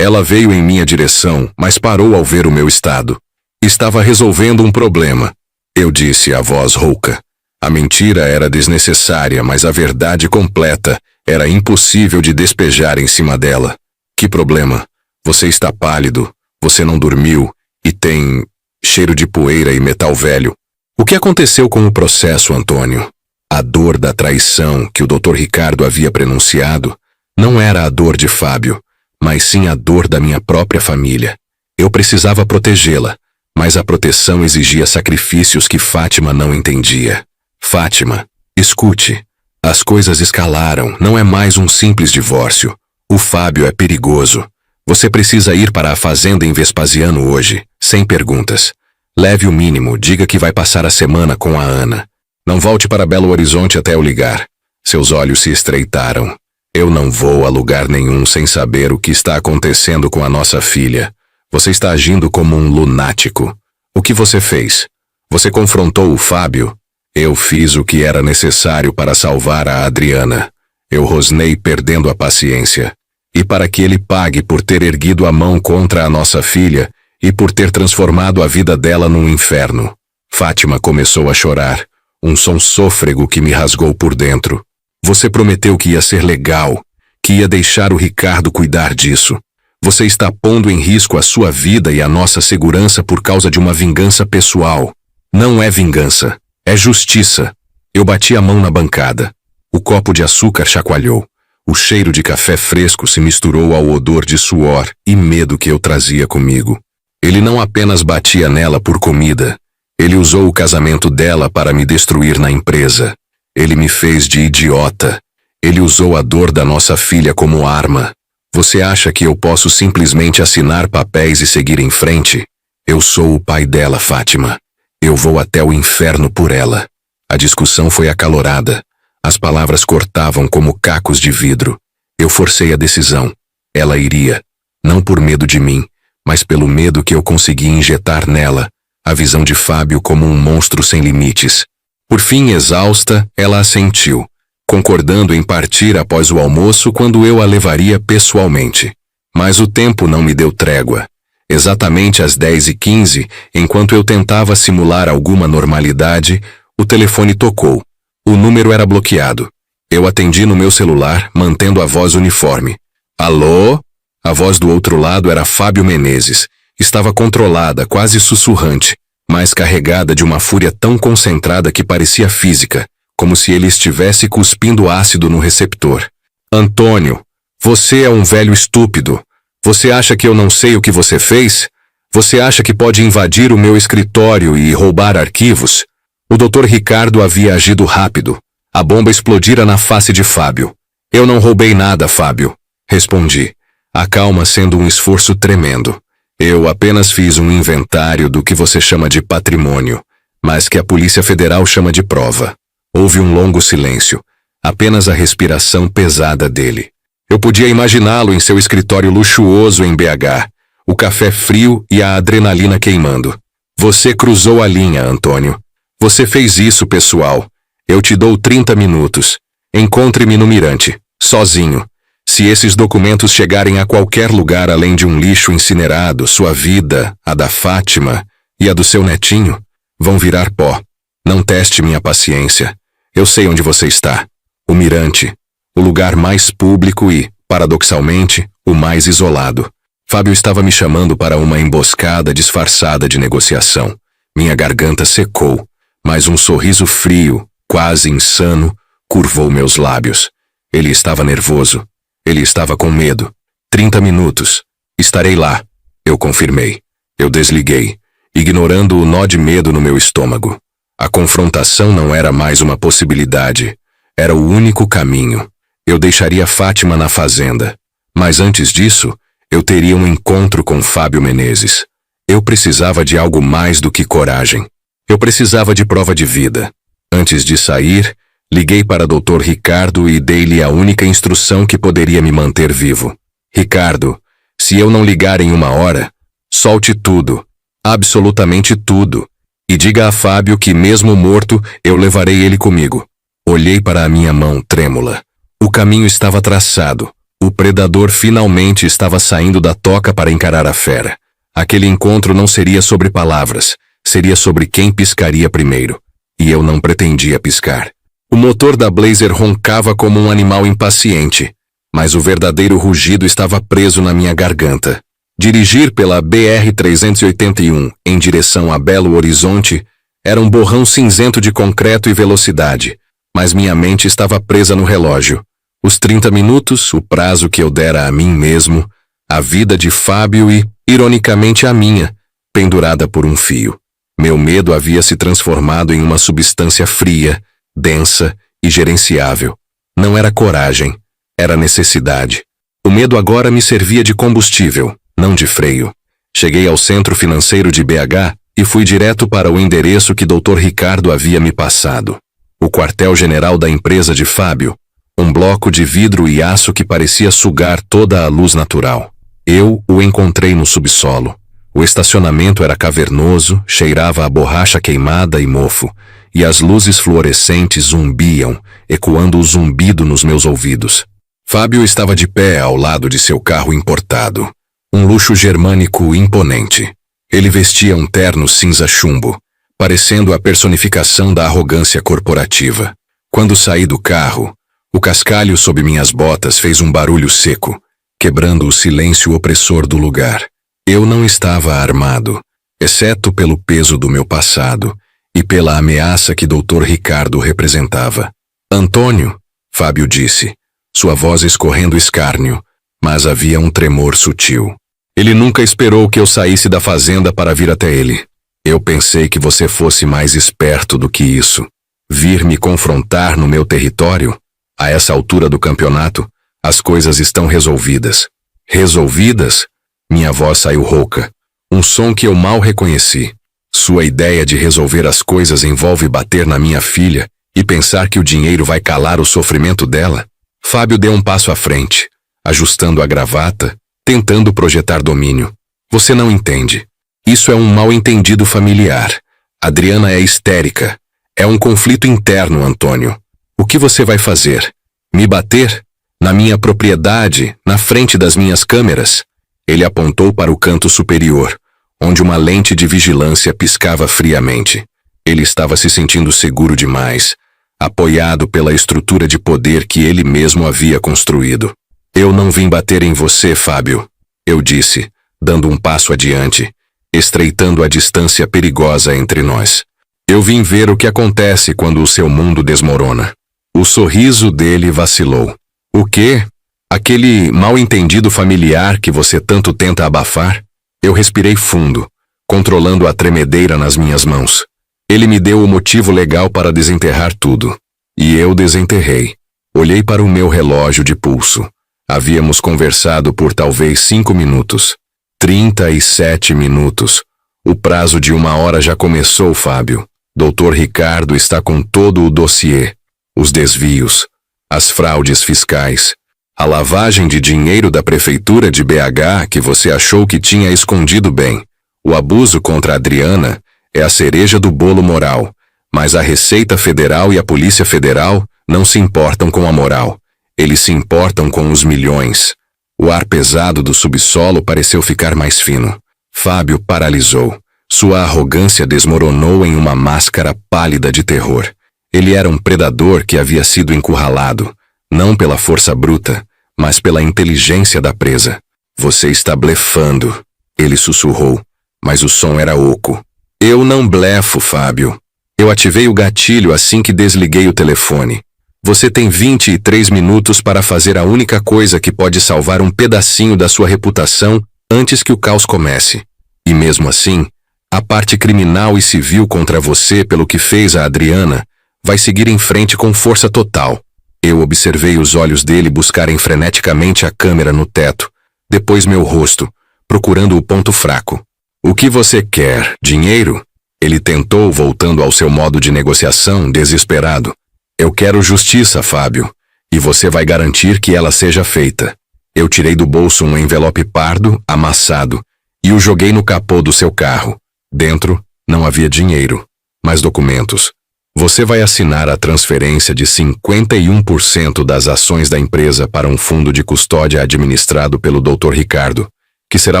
Ela veio em minha direção, mas parou ao ver o meu estado. Estava resolvendo um problema. Eu disse, a voz rouca. A mentira era desnecessária, mas a verdade completa era impossível de despejar em cima dela. "Que problema? Você está pálido, você não dormiu e tem cheiro de poeira e metal velho. O que aconteceu com o processo, Antônio? A dor da traição que o Dr. Ricardo havia prenunciado não era a dor de Fábio, mas sim a dor da minha própria família. Eu precisava protegê-la, mas a proteção exigia sacrifícios que Fátima não entendia. Fátima, escute. As coisas escalaram, não é mais um simples divórcio. O Fábio é perigoso. Você precisa ir para a fazenda em Vespasiano hoje, sem perguntas. Leve o mínimo, diga que vai passar a semana com a Ana. Não volte para Belo Horizonte até eu ligar. Seus olhos se estreitaram. Eu não vou a lugar nenhum sem saber o que está acontecendo com a nossa filha. Você está agindo como um lunático. O que você fez? Você confrontou o Fábio? Eu fiz o que era necessário para salvar a Adriana. Eu rosnei perdendo a paciência. E para que ele pague por ter erguido a mão contra a nossa filha e por ter transformado a vida dela num inferno. Fátima começou a chorar, um som sôfrego que me rasgou por dentro. Você prometeu que ia ser legal, que ia deixar o Ricardo cuidar disso. Você está pondo em risco a sua vida e a nossa segurança por causa de uma vingança pessoal. Não é vingança, é justiça. Eu bati a mão na bancada. O copo de açúcar chacoalhou. O cheiro de café fresco se misturou ao odor de suor e medo que eu trazia comigo. Ele não apenas batia nela por comida. Ele usou o casamento dela para me destruir na empresa. Ele me fez de idiota. Ele usou a dor da nossa filha como arma. Você acha que eu posso simplesmente assinar papéis e seguir em frente? Eu sou o pai dela, Fátima. Eu vou até o inferno por ela. A discussão foi acalorada. As palavras cortavam como cacos de vidro. Eu forcei a decisão. Ela iria. Não por medo de mim, mas pelo medo que eu conseguia injetar nela, a visão de Fábio como um monstro sem limites. Por fim, exausta, ela assentiu, concordando em partir após o almoço quando eu a levaria pessoalmente. Mas o tempo não me deu trégua. Exatamente às 10h15, enquanto eu tentava simular alguma normalidade, o telefone tocou. O número era bloqueado. Eu atendi no meu celular, mantendo a voz uniforme. Alô? A voz do outro lado era Fábio Menezes. Estava controlada, quase sussurrante, mas carregada de uma fúria tão concentrada que parecia física, como se ele estivesse cuspindo ácido no receptor. Antônio, você é um velho estúpido. Você acha que eu não sei o que você fez? Você acha que pode invadir o meu escritório e roubar arquivos? O Dr. Ricardo havia agido rápido. A bomba explodira na face de Fábio. Eu não roubei nada, Fábio, respondi, a calma sendo um esforço tremendo. Eu apenas fiz um inventário do que você chama de patrimônio, mas que a Polícia Federal chama de prova. Houve um longo silêncio, apenas a respiração pesada dele. Eu podia imaginá-lo em seu escritório luxuoso em BH, o café frio e a adrenalina queimando. Você cruzou a linha, Antônio. Você fez isso, pessoal. Eu te dou 30 minutos. Encontre-me no Mirante, sozinho. Se esses documentos chegarem a qualquer lugar além de um lixo incinerado, sua vida, a da Fátima e a do seu netinho, vão virar pó. Não teste minha paciência. Eu sei onde você está. O Mirante, o lugar mais público e, paradoxalmente, o mais isolado. Fábio estava me chamando para uma emboscada disfarçada de negociação. Minha garganta secou, mas um sorriso frio, quase insano, curvou meus lábios. Ele estava nervoso. Ele estava com medo. 30 minutos. Estarei lá. Eu confirmei. Eu desliguei, ignorando o nó de medo no meu estômago. A confrontação não era mais uma possibilidade. Era o único caminho. Eu deixaria Fátima na fazenda. Mas antes disso, eu teria um encontro com Fábio Menezes. Eu precisava de algo mais do que coragem. Eu precisava de prova de vida. Antes de sair, liguei para Dr. Ricardo e dei-lhe a única instrução que poderia me manter vivo. Ricardo, se eu não ligar em 1 hora, solte tudo, absolutamente tudo, e diga a Fábio que mesmo morto, eu levarei ele comigo. Olhei para a minha mão trêmula. O caminho estava traçado. O predador finalmente estava saindo da toca para encarar a fera. Aquele encontro não seria sobre palavras, seria sobre quem piscaria primeiro. E eu não pretendia piscar. O motor da Blazer roncava como um animal impaciente, mas o verdadeiro rugido estava preso na minha garganta. Dirigir pela BR-381 em direção a Belo Horizonte era um borrão cinzento de concreto e velocidade, mas minha mente estava presa no relógio. Os 30 minutos, o prazo que eu dera a mim mesmo, a vida de Fábio e, ironicamente, a minha, pendurada por um fio. Meu medo havia se transformado em uma substância fria, densa e gerenciável. Não era coragem, era necessidade. O medo agora me servia de combustível, não de freio. Cheguei ao centro financeiro de BH e fui direto para o endereço que Dr. Ricardo havia me passado. O quartel-general da empresa de Fábio, um bloco de vidro e aço que parecia sugar toda a luz natural. Eu o encontrei no subsolo. O estacionamento era cavernoso, cheirava a borracha queimada e mofo, e as luzes fluorescentes zumbiam, ecoando o zumbido nos meus ouvidos. Fábio estava de pé ao lado de seu carro importado, um luxo germânico imponente. Ele vestia um terno cinza chumbo, parecendo a personificação da arrogância corporativa. Quando saí do carro, o cascalho sob minhas botas fez um barulho seco, quebrando o silêncio opressor do lugar. Eu não estava armado, exceto pelo peso do meu passado e pela ameaça que Dr. Ricardo representava. Antônio, Fábio disse, sua voz escorrendo escárnio, mas havia um tremor sutil. Ele nunca esperou que eu saísse da fazenda para vir até ele. Eu pensei que você fosse mais esperto do que isso. Vir me confrontar no meu território? A essa altura do campeonato, as coisas estão resolvidas. Resolvidas? Minha voz saiu rouca. Um som que eu mal reconheci. Sua ideia de resolver as coisas envolve bater na minha filha e pensar que o dinheiro vai calar o sofrimento dela? Fábio deu um passo à frente, ajustando a gravata, tentando projetar domínio. Você não entende. Isso é um mal-entendido familiar. Adriana é histérica. É um conflito interno, Antônio. O que você vai fazer? Me bater? Na minha propriedade, na frente das minhas câmeras? Ele apontou para o canto superior, onde uma lente de vigilância piscava friamente. Ele estava se sentindo seguro demais, apoiado pela estrutura de poder que ele mesmo havia construído. Eu não vim bater em você, Fábio, eu disse, dando um passo adiante, estreitando a distância perigosa entre nós. Eu vim ver o que acontece quando o seu mundo desmorona. O sorriso dele vacilou. O quê? Aquele mal-entendido familiar que você tanto tenta abafar? Eu respirei fundo, controlando a tremedeira nas minhas mãos. Ele me deu o motivo legal para desenterrar tudo. E eu desenterrei. Olhei para o meu relógio de pulso. Havíamos conversado por talvez 5 minutos. 37 minutos. O prazo de 1 hora já começou, Fábio. Dr. Ricardo está com todo o dossiê. Os desvios, as fraudes fiscais, a lavagem de dinheiro da prefeitura de BH que você achou que tinha escondido bem. O abuso contra a Adriana é a cereja do bolo moral, mas a Receita Federal e a Polícia Federal não se importam com a moral. Eles se importam com os milhões. O ar pesado do subsolo pareceu ficar mais fino. Fábio paralisou. Sua arrogância desmoronou em uma máscara pálida de terror. Ele era um predador que havia sido encurralado, não pela força bruta, mas pela inteligência da presa. Você está blefando, ele sussurrou, mas o som era oco. Eu não blefo, Fábio. Eu ativei o gatilho assim que desliguei o telefone. Você tem 23 minutos para fazer a única coisa que pode salvar um pedacinho da sua reputação antes que o caos comece. E mesmo assim, a parte criminal e civil contra você pelo que fez a Adriana vai seguir em frente com força total. Eu observei os olhos dele buscarem freneticamente a câmera no teto, depois meu rosto, procurando o ponto fraco. O que você quer? Dinheiro? Ele tentou, voltando ao seu modo de negociação, desesperado. Eu quero justiça, Fábio, e você vai garantir que ela seja feita. Eu tirei do bolso um envelope pardo, amassado, e o joguei no capô do seu carro. Dentro, não havia dinheiro, mas documentos. Você vai assinar a transferência de 51% das ações da empresa para um fundo de custódia administrado pelo Dr. Ricardo, que será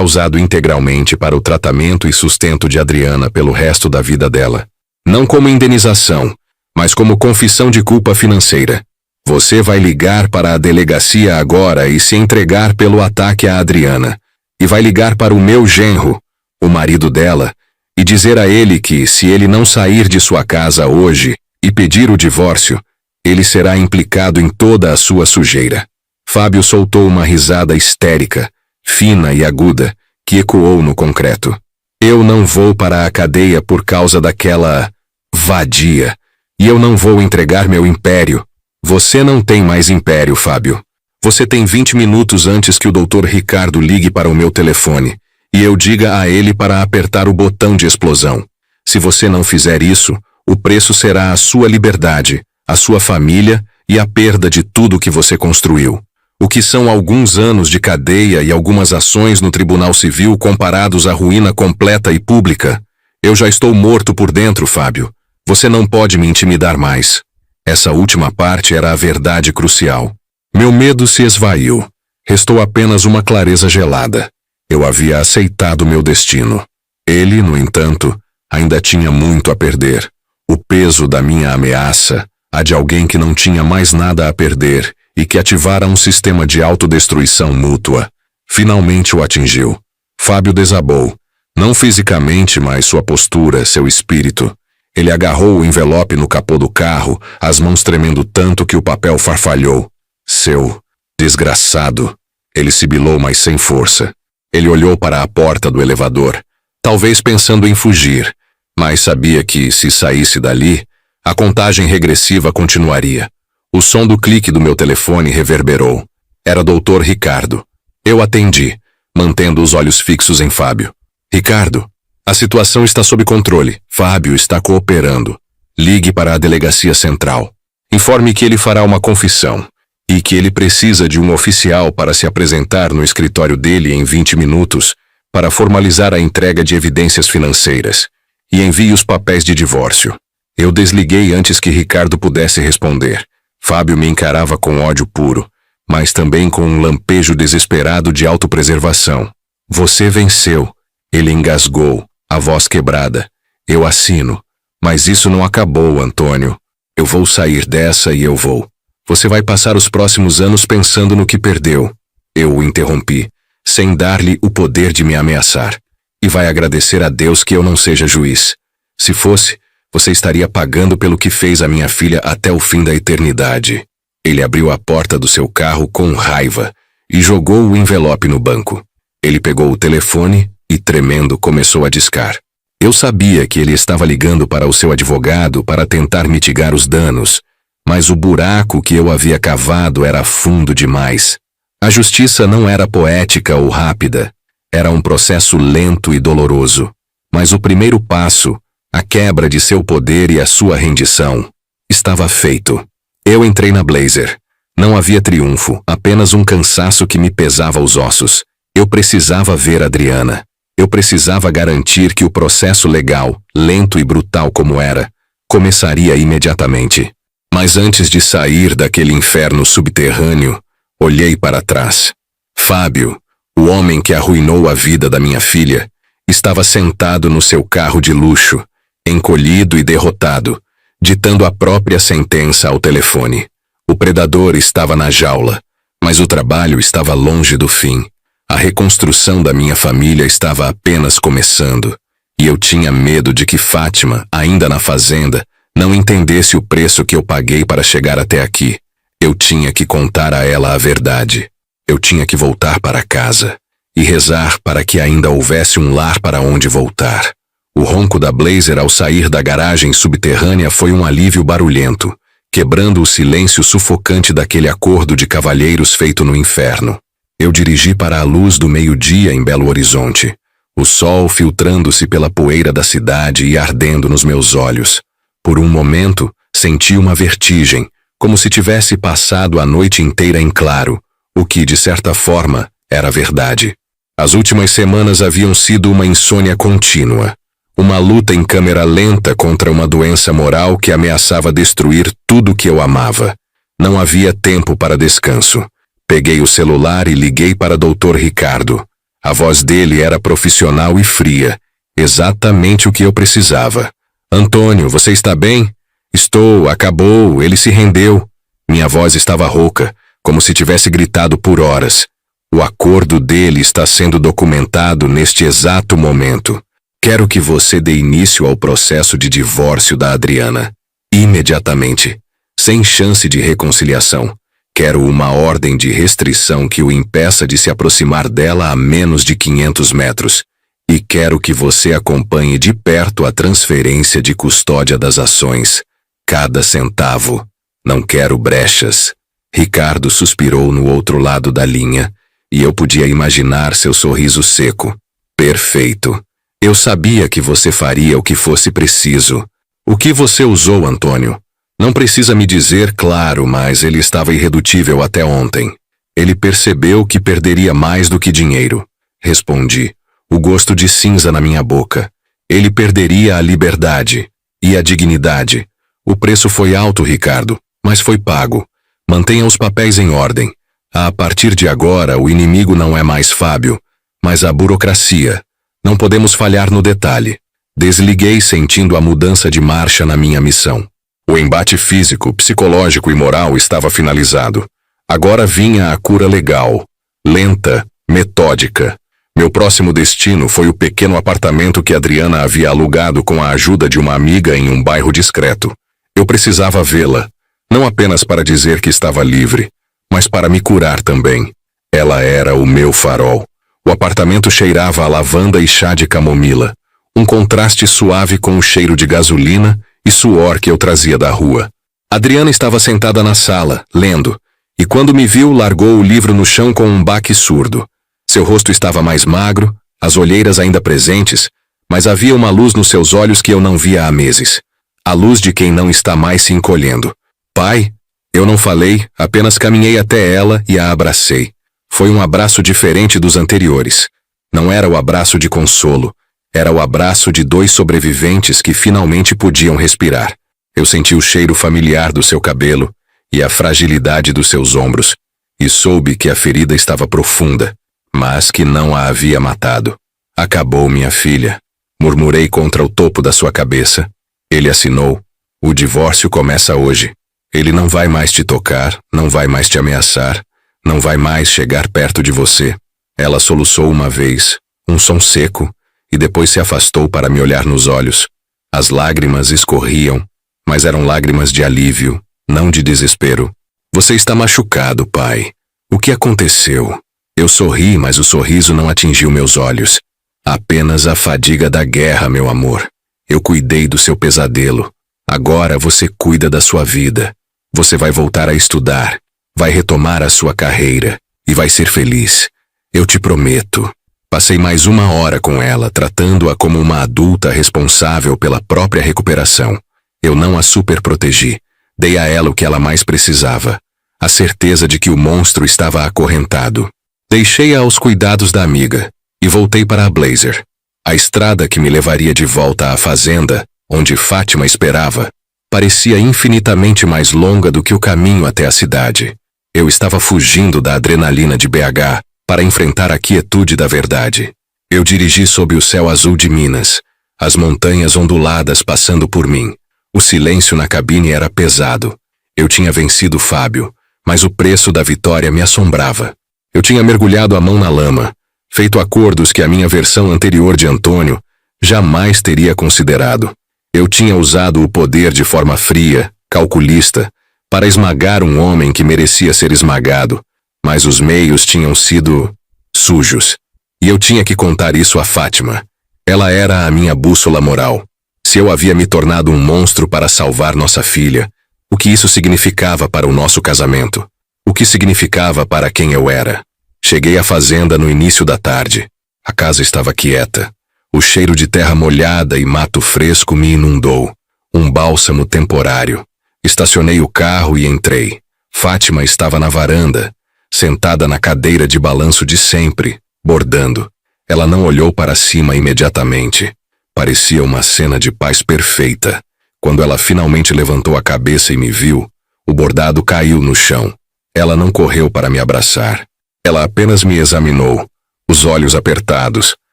usado integralmente para o tratamento e sustento de Adriana pelo resto da vida dela. Não como indenização, mas como confissão de culpa financeira. Você vai ligar para a delegacia agora e se entregar pelo ataque a Adriana. e vai ligar para o meu genro, o marido dela, e dizer a ele que, se ele não sair de sua casa hoje e pedir o divórcio, ele será implicado em toda a sua sujeira. Fábio soltou uma risada histérica, fina e aguda, que ecoou no concreto. Eu não vou para a cadeia por causa daquela vadia, e eu não vou entregar meu império. Você não tem mais império, Fábio. Você tem 20 minutos antes que o Dr. Ricardo ligue para o meu telefone, e eu diga a ele para apertar o botão de explosão. Se você não fizer isso, o preço será a sua liberdade, a sua família e a perda de tudo que você construiu. O que são alguns anos de cadeia e algumas ações no Tribunal Civil comparados à ruína completa e pública? Eu já estou morto por dentro, Fábio. Você não pode me intimidar mais. Essa última parte era a verdade crucial. Meu medo se esvaiu. Restou apenas uma clareza gelada. Eu havia aceitado meu destino. Ele, no entanto, ainda tinha muito a perder. O peso da minha ameaça, a de alguém que não tinha mais nada a perder e que ativara um sistema de autodestruição mútua, finalmente o atingiu. Fábio desabou. Não fisicamente, mas sua postura, seu espírito. Ele agarrou o envelope no capô do carro, as mãos tremendo tanto que o papel farfalhou. Seu desgraçado. Ele sibilou, mas sem força. Ele olhou para a porta do elevador, talvez pensando em fugir, mas sabia que, se saísse dali, a contagem regressiva continuaria. O som do clique do meu telefone reverberou. Era Dr. Ricardo. Eu atendi, mantendo os olhos fixos em Fábio. Ricardo, a situação está sob controle. Fábio está cooperando. Ligue para a delegacia central. Informe que ele fará uma confissão e que ele precisa de um oficial para se apresentar no escritório dele em 20 minutos para formalizar a entrega de evidências financeiras e envie os papéis de divórcio. Eu desliguei antes que Ricardo pudesse responder. Fábio me encarava com ódio puro, mas também com um lampejo desesperado de autopreservação. Você venceu. Ele engasgou, a voz quebrada. Eu assino. Mas isso não acabou, Antônio. Eu vou sair dessa e eu vou. Você vai passar os próximos anos pensando no que perdeu. Eu o interrompi, sem dar-lhe o poder de me ameaçar. E vai agradecer a Deus que eu não seja juiz. Se fosse, você estaria pagando pelo que fez a minha filha até o fim da eternidade. Ele abriu a porta do seu carro com raiva e jogou o envelope no banco. Ele pegou o telefone e, tremendo, começou a discar. Eu sabia que ele estava ligando para o seu advogado para tentar mitigar os danos, mas o buraco que eu havia cavado era fundo demais. A justiça não era poética ou rápida. Era um processo lento e doloroso. Mas o primeiro passo, a quebra de seu poder e a sua rendição, estava feito. Eu entrei na Blazer. Não havia triunfo, apenas um cansaço que me pesava os ossos. Eu precisava ver Adriana. Eu precisava garantir que o processo legal, lento e brutal como era, começaria imediatamente. Mas antes de sair daquele inferno subterrâneo, olhei para trás. Fábio, o homem que arruinou a vida da minha filha, estava sentado no seu carro de luxo, encolhido e derrotado, ditando a própria sentença ao telefone. O predador estava na jaula, mas o trabalho estava longe do fim. A reconstrução da minha família estava apenas começando, e eu tinha medo de que Fátima, ainda na fazenda, não entendesse o preço que eu paguei para chegar até aqui. Eu tinha que contar a ela a verdade. Eu tinha que voltar para casa e rezar para que ainda houvesse um lar para onde voltar. O ronco da Blazer ao sair da garagem subterrânea foi um alívio barulhento, quebrando o silêncio sufocante daquele acordo de cavalheiros feito no inferno. Eu dirigi para a luz do meio-dia em Belo Horizonte, o sol filtrando-se pela poeira da cidade e ardendo nos meus olhos. Por um momento, senti uma vertigem, como se tivesse passado a noite inteira em claro, o que, de certa forma, era verdade. As últimas semanas haviam sido uma insônia contínua, uma luta em câmera lenta contra uma doença moral que ameaçava destruir tudo que eu amava. Não havia tempo para descanso. Peguei o celular e liguei para Dr. Ricardo. A voz dele era profissional e fria, exatamente o que eu precisava. Antônio, você está bem? Estou, acabou, ele se rendeu. Minha voz estava rouca, como se tivesse gritado por horas. O acordo dele está sendo documentado neste exato momento. Quero que você dê início ao processo de divórcio da Adriana. Imediatamente. Sem chance de reconciliação. Quero uma ordem de restrição que o impeça de se aproximar dela a menos de 500 metros. E quero que você acompanhe de perto a transferência de custódia das ações. Cada centavo. Não quero brechas. Ricardo suspirou no outro lado da linha, e eu podia imaginar seu sorriso seco. Perfeito. Eu sabia que você faria o que fosse preciso. O que você usou, Antônio? Não precisa me dizer, claro, mas ele estava irredutível até ontem. Ele percebeu que perderia mais do que dinheiro. Respondi, o gosto de cinza na minha boca. Ele perderia a liberdade e a dignidade. O preço foi alto, Ricardo, mas foi pago. Mantenha os papéis em ordem. A partir de agora, o inimigo não é mais Fábio, mas a burocracia. Não podemos falhar no detalhe. Desliguei sentindo a mudança de marcha na minha missão. O embate físico, psicológico e moral estava finalizado. Agora vinha a cura legal, lenta, metódica. Meu próximo destino foi o pequeno apartamento que Adriana havia alugado com a ajuda de uma amiga em um bairro discreto. Eu precisava vê-la, não apenas para dizer que estava livre, mas para me curar também. Ela era o meu farol. O apartamento cheirava a lavanda e chá de camomila, um contraste suave com o cheiro de gasolina e suor que eu trazia da rua. Adriana estava sentada na sala, lendo, e quando me viu, largou o livro no chão com um baque surdo. Seu rosto estava mais magro, as olheiras ainda presentes, mas havia uma luz nos seus olhos que eu não via há meses. A luz de quem não está mais se encolhendo. Pai, eu não falei, apenas caminhei até ela e a abracei. Foi um abraço diferente dos anteriores. Não era o abraço de consolo. Era o abraço de dois sobreviventes que finalmente podiam respirar. Eu senti o cheiro familiar do seu cabelo e a fragilidade dos seus ombros, e soube que a ferida estava profunda, mas que não a havia matado. Acabou, minha filha. Murmurei contra o topo da sua cabeça. Ele assinou. O divórcio começa hoje. Ele não vai mais te tocar, não vai mais te ameaçar, não vai mais chegar perto de você. Ela soluçou uma vez, um som seco, e depois se afastou para me olhar nos olhos. As lágrimas escorriam, mas eram lágrimas de alívio, não de desespero. Você está machucado, pai. O que aconteceu? Eu sorri, mas o sorriso não atingiu meus olhos. Apenas a fadiga da guerra, meu amor. Eu cuidei do seu pesadelo. Agora você cuida da sua vida. Você vai voltar a estudar, vai retomar a sua carreira e vai ser feliz. Eu te prometo. Passei mais 1 hora com ela, tratando-a como uma adulta responsável pela própria recuperação. Eu não a superprotegi. Dei a ela o que ela mais precisava. A certeza de que o monstro estava acorrentado. Deixei-a aos cuidados da amiga e voltei para a Blazer. A estrada que me levaria de volta à fazenda, onde Fátima esperava, parecia infinitamente mais longa do que o caminho até a cidade. Eu estava fugindo da adrenalina de BH para enfrentar a quietude da verdade. Eu dirigi sob o céu azul de Minas, as montanhas onduladas passando por mim. O silêncio na cabine era pesado. Eu tinha vencido Fábio, mas o preço da vitória me assombrava. Eu tinha mergulhado a mão na lama, feito acordos que a minha versão anterior de Antônio jamais teria considerado. Eu tinha usado o poder de forma fria, calculista, para esmagar um homem que merecia ser esmagado, mas os meios tinham sido sujos. E eu tinha que contar isso a Fátima. Ela era a minha bússola moral. Se eu havia me tornado um monstro para salvar nossa filha, o que isso significava para o nosso casamento? O que significava para quem eu era? Cheguei à fazenda no início da tarde. A casa estava quieta. O cheiro de terra molhada e mato fresco me inundou. Um bálsamo temporário. Estacionei o carro e entrei. Fátima estava na varanda, sentada na cadeira de balanço de sempre, bordando. Ela não olhou para cima imediatamente. Parecia uma cena de paz perfeita. Quando ela finalmente levantou a cabeça e me viu, o bordado caiu no chão. Ela não correu para me abraçar. Ela apenas me examinou, os olhos apertados,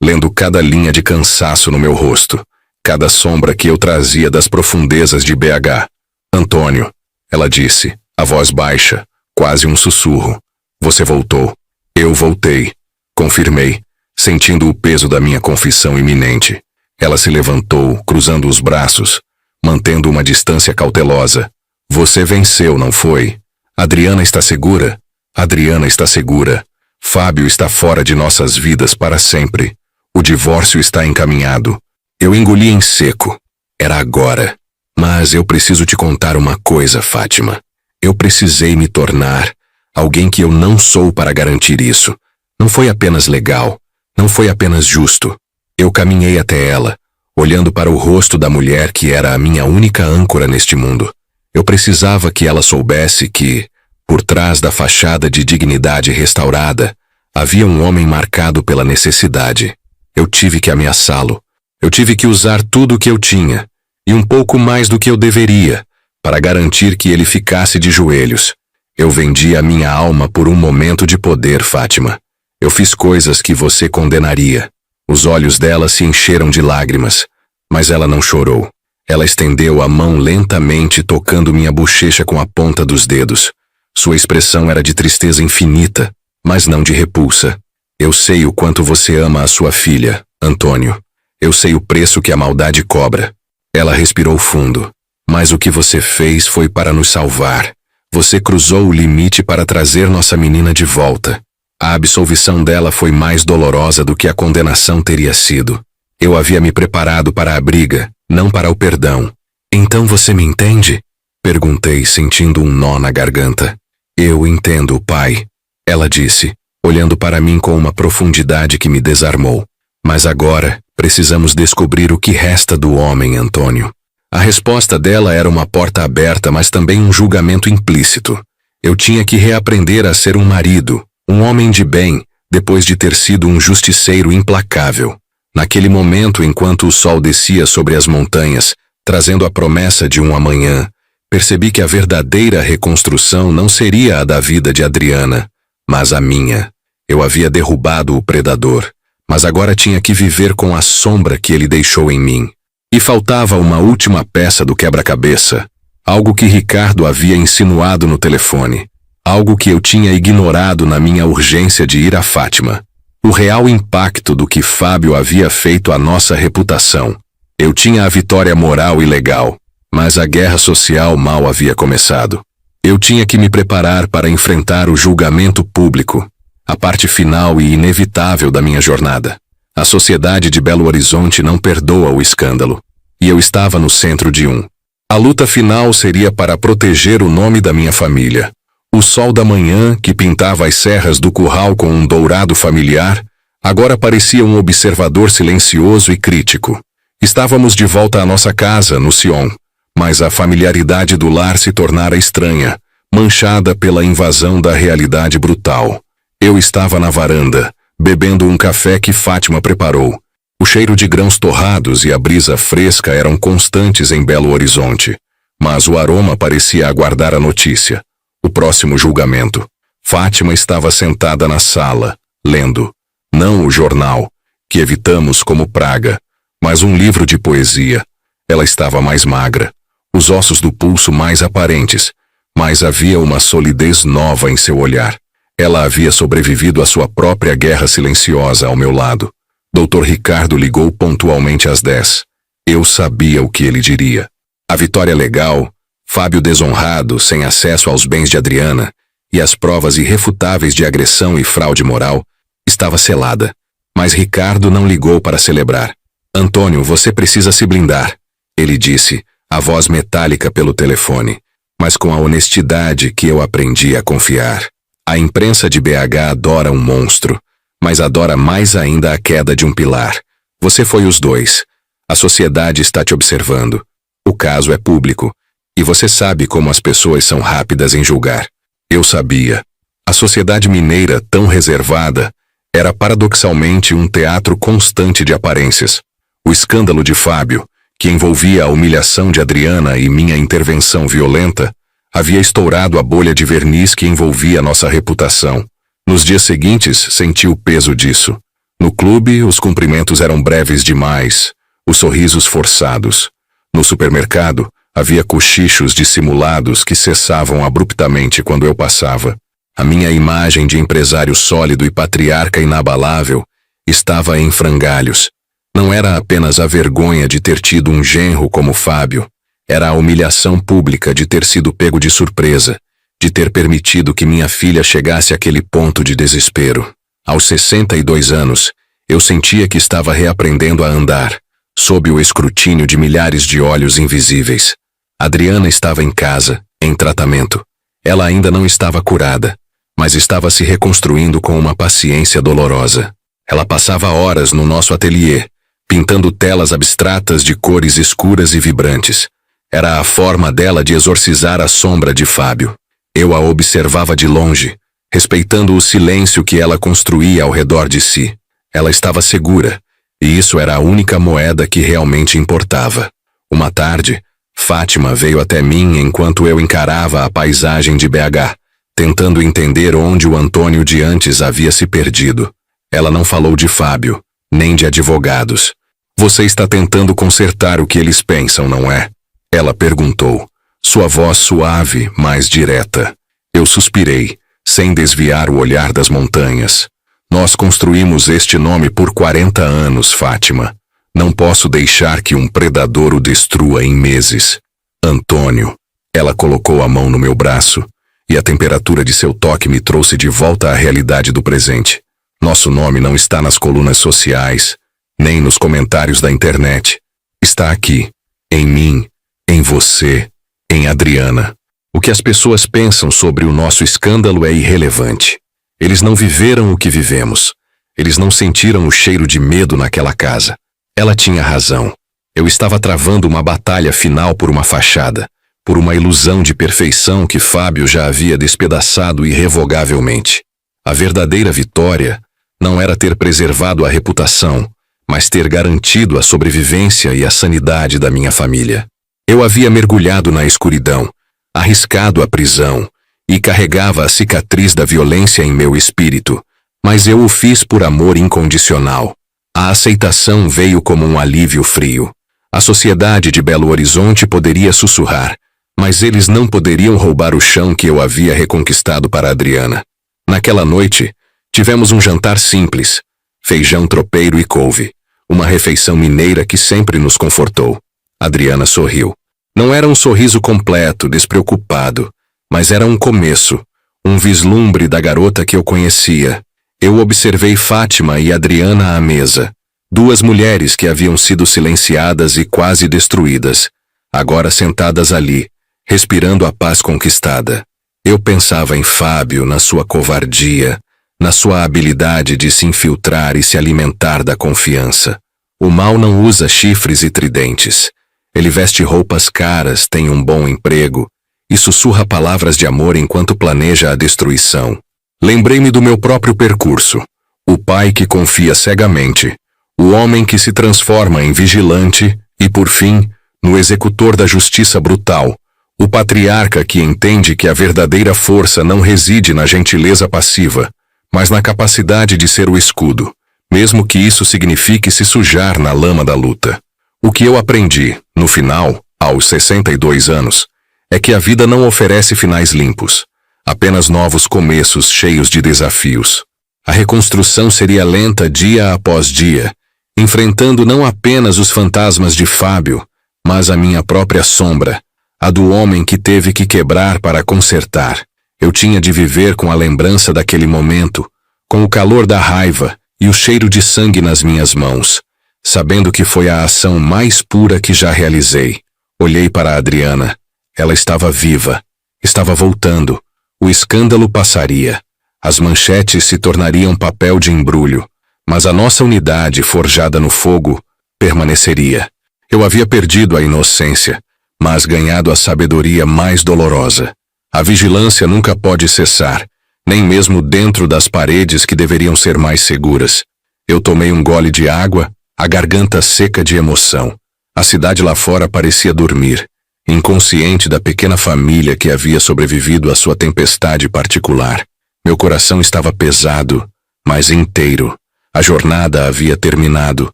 lendo cada linha de cansaço no meu rosto, cada sombra que eu trazia das profundezas de BH. Antônio, ela disse, a voz baixa, quase um sussurro. Você voltou. Eu voltei. Confirmei, sentindo o peso da minha confissão iminente. Ela se levantou, cruzando os braços, mantendo uma distância cautelosa. Você venceu, não foi? Adriana está segura? Adriana está segura. Fábio está fora de nossas vidas para sempre. O divórcio está encaminhado. Eu engoli em seco. Era agora. Mas eu preciso te contar uma coisa, Fátima. Eu precisei me tornar alguém que eu não sou para garantir isso. Não foi apenas legal. Não foi apenas justo. Eu caminhei até ela, olhando para o rosto da mulher que era a minha única âncora neste mundo. Eu precisava que ela soubesse que, por trás da fachada de dignidade restaurada, havia um homem marcado pela necessidade. Eu tive que ameaçá-lo. Eu tive que usar tudo o que eu tinha, e um pouco mais do que eu deveria, para garantir que ele ficasse de joelhos. Eu vendi a minha alma por um momento de poder, Fátima. Eu fiz coisas que você condenaria. Os olhos dela se encheram de lágrimas, mas ela não chorou. Ela estendeu a mão lentamente, tocando minha bochecha com a ponta dos dedos. Sua expressão era de tristeza infinita, mas não de repulsa. Eu sei o quanto você ama a sua filha, Antônio. Eu sei o preço que a maldade cobra. Ela respirou fundo. Mas o que você fez foi para nos salvar. Você cruzou o limite para trazer nossa menina de volta. A absolvição dela foi mais dolorosa do que a condenação teria sido. Eu havia me preparado para a briga, não para o perdão. Então você me entende? Perguntei, sentindo um nó na garganta. Eu entendo, pai. Ela disse, olhando para mim com uma profundidade que me desarmou. Mas agora, precisamos descobrir o que resta do homem, Antônio. A resposta dela era uma porta aberta, mas também um julgamento implícito. Eu tinha que reaprender a ser um marido, um homem de bem, depois de ter sido um justiceiro implacável. Naquele momento, enquanto o sol descia sobre as montanhas, trazendo a promessa de um amanhã, percebi que a verdadeira reconstrução não seria a da vida de Adriana, mas a minha. Eu havia derrubado o predador, mas agora tinha que viver com a sombra que ele deixou em mim. E faltava uma última peça do quebra-cabeça, algo que Ricardo havia insinuado no telefone, algo que eu tinha ignorado na minha urgência de ir a Fátima. O real impacto do que Fábio havia feito à nossa reputação. Eu tinha a vitória moral e legal, mas a guerra social mal havia começado. Eu tinha que me preparar para enfrentar o julgamento público, a parte final e inevitável da minha jornada. A sociedade de Belo Horizonte não perdoa o escândalo, e eu estava no centro de um. A luta final seria para proteger o nome da minha família. O sol da manhã, que pintava as serras do curral com um dourado familiar, agora parecia um observador silencioso e crítico. Estávamos de volta à nossa casa, no Sion, mas a familiaridade do lar se tornara estranha, manchada pela invasão da realidade brutal. Eu estava na varanda, bebendo um café que Fátima preparou. O cheiro de grãos torrados e a brisa fresca eram constantes em Belo Horizonte, mas o aroma parecia aguardar a notícia. O próximo julgamento. Fátima estava sentada na sala, lendo, não o jornal, que evitamos como praga, mas um livro de poesia. Ela estava mais magra, os ossos do pulso mais aparentes, mas havia uma solidez nova em seu olhar. Ela havia sobrevivido à sua própria guerra silenciosa ao meu lado. Dr. Ricardo ligou pontualmente às 10. Eu sabia o que ele diria. A vitória legal, Fábio desonrado, sem acesso aos bens de Adriana, e as provas irrefutáveis de agressão e fraude moral, estava selada. Mas Ricardo não ligou para celebrar. Antônio, você precisa se blindar, ele disse, a voz metálica pelo telefone, mas com a honestidade que eu aprendi a confiar. A imprensa de BH adora um monstro, mas adora mais ainda a queda de um pilar. Você foi os dois. A sociedade está te observando. O caso é público. E você sabe como as pessoas são rápidas em julgar. Eu sabia. A sociedade mineira, tão reservada, era paradoxalmente um teatro constante de aparências. O escândalo de Fábio, que envolvia a humilhação de Adriana e minha intervenção violenta, havia estourado a bolha de verniz que envolvia nossa reputação. Nos dias seguintes, senti o peso disso. No clube, os cumprimentos eram breves demais, os sorrisos forçados. No supermercado, havia cochichos dissimulados que cessavam abruptamente quando eu passava. A minha imagem de empresário sólido e patriarca inabalável estava em frangalhos. Não era apenas a vergonha de ter tido um genro como Fábio, era a humilhação pública de ter sido pego de surpresa, de ter permitido que minha filha chegasse àquele ponto de desespero. Aos 62 anos, eu sentia que estava reaprendendo a andar, sob o escrutínio de milhares de olhos invisíveis. Adriana estava em casa, em tratamento. Ela ainda não estava curada, mas estava se reconstruindo com uma paciência dolorosa. Ela passava horas no nosso ateliê, pintando telas abstratas de cores escuras e vibrantes. Era a forma dela de exorcizar a sombra de Fábio. Eu a observava de longe, respeitando o silêncio que ela construía ao redor de si. Ela estava segura, e isso era a única moeda que realmente importava. Uma tarde, Fátima veio até mim enquanto eu encarava a paisagem de BH, tentando entender onde o Antônio de antes havia se perdido. Ela não falou de Fábio, nem de advogados. Você está tentando consertar o que eles pensam, não é? Ela perguntou, sua voz suave, mas direta. Eu suspirei, sem desviar o olhar das montanhas. Nós construímos este nome por 40 anos, Fátima. Não posso deixar que um predador o destrua em meses. Antônio. Ela colocou a mão no meu braço, e a temperatura de seu toque me trouxe de volta à realidade do presente. Nosso nome não está nas colunas sociais, nem nos comentários da internet. Está aqui, em mim, em você, em Adriana. O que as pessoas pensam sobre o nosso escândalo é irrelevante. Eles não viveram o que vivemos. Eles não sentiram o cheiro de medo naquela casa. Ela tinha razão. Eu estava travando uma batalha final por uma fachada, por uma ilusão de perfeição que Fábio já havia despedaçado irrevogavelmente. A verdadeira vitória não era ter preservado a reputação, mas ter garantido a sobrevivência e a sanidade da minha família. Eu havia mergulhado na escuridão, arriscado a prisão, e carregava a cicatriz da violência em meu espírito, mas eu o fiz por amor incondicional. A aceitação veio como um alívio frio. A sociedade de Belo Horizonte poderia sussurrar, mas eles não poderiam roubar o chão que eu havia reconquistado para Adriana. Naquela noite, tivemos um jantar simples, feijão tropeiro e couve, uma refeição mineira que sempre nos confortou. Adriana sorriu. Não era um sorriso completo, despreocupado, mas era um começo, um vislumbre da garota que eu conhecia. Eu observei Fátima e Adriana à mesa, duas mulheres que haviam sido silenciadas e quase destruídas, agora sentadas ali, respirando a paz conquistada. Eu pensava em Fábio, na sua covardia, na sua habilidade de se infiltrar e se alimentar da confiança. O mal não usa chifres e tridentes. Ele veste roupas caras, tem um bom emprego e sussurra palavras de amor enquanto planeja a destruição. Lembrei-me do meu próprio percurso. O pai que confia cegamente, o homem que se transforma em vigilante e, por fim, no executor da justiça brutal, o patriarca que entende que a verdadeira força não reside na gentileza passiva, mas na capacidade de ser o escudo, mesmo que isso signifique se sujar na lama da luta. O que eu aprendi, no final, aos 62 anos, é que a vida não oferece finais limpos, apenas novos começos cheios de desafios. A reconstrução seria lenta dia após dia, enfrentando não apenas os fantasmas de Fábio, mas a minha própria sombra, a do homem que teve que quebrar para consertar. Eu tinha de viver com a lembrança daquele momento, com o calor da raiva e o cheiro de sangue nas minhas mãos, sabendo que foi a ação mais pura que já realizei. Olhei para a Adriana. Ela estava viva, estava voltando. O escândalo passaria. As manchetes se tornariam papel de embrulho, mas a nossa unidade, forjada no fogo, permaneceria. Eu havia perdido a inocência, mas ganhado a sabedoria mais dolorosa. A vigilância nunca pode cessar, nem mesmo dentro das paredes que deveriam ser mais seguras. Eu tomei um gole de água, a garganta seca de emoção. A cidade lá fora parecia dormir, inconsciente da pequena família que havia sobrevivido à sua tempestade particular. Meu coração estava pesado, mas inteiro. A jornada havia terminado,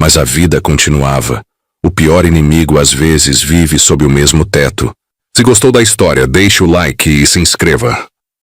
mas a vida continuava. O pior inimigo às vezes vive sob o mesmo teto. Se gostou da história, deixe o like e se inscreva.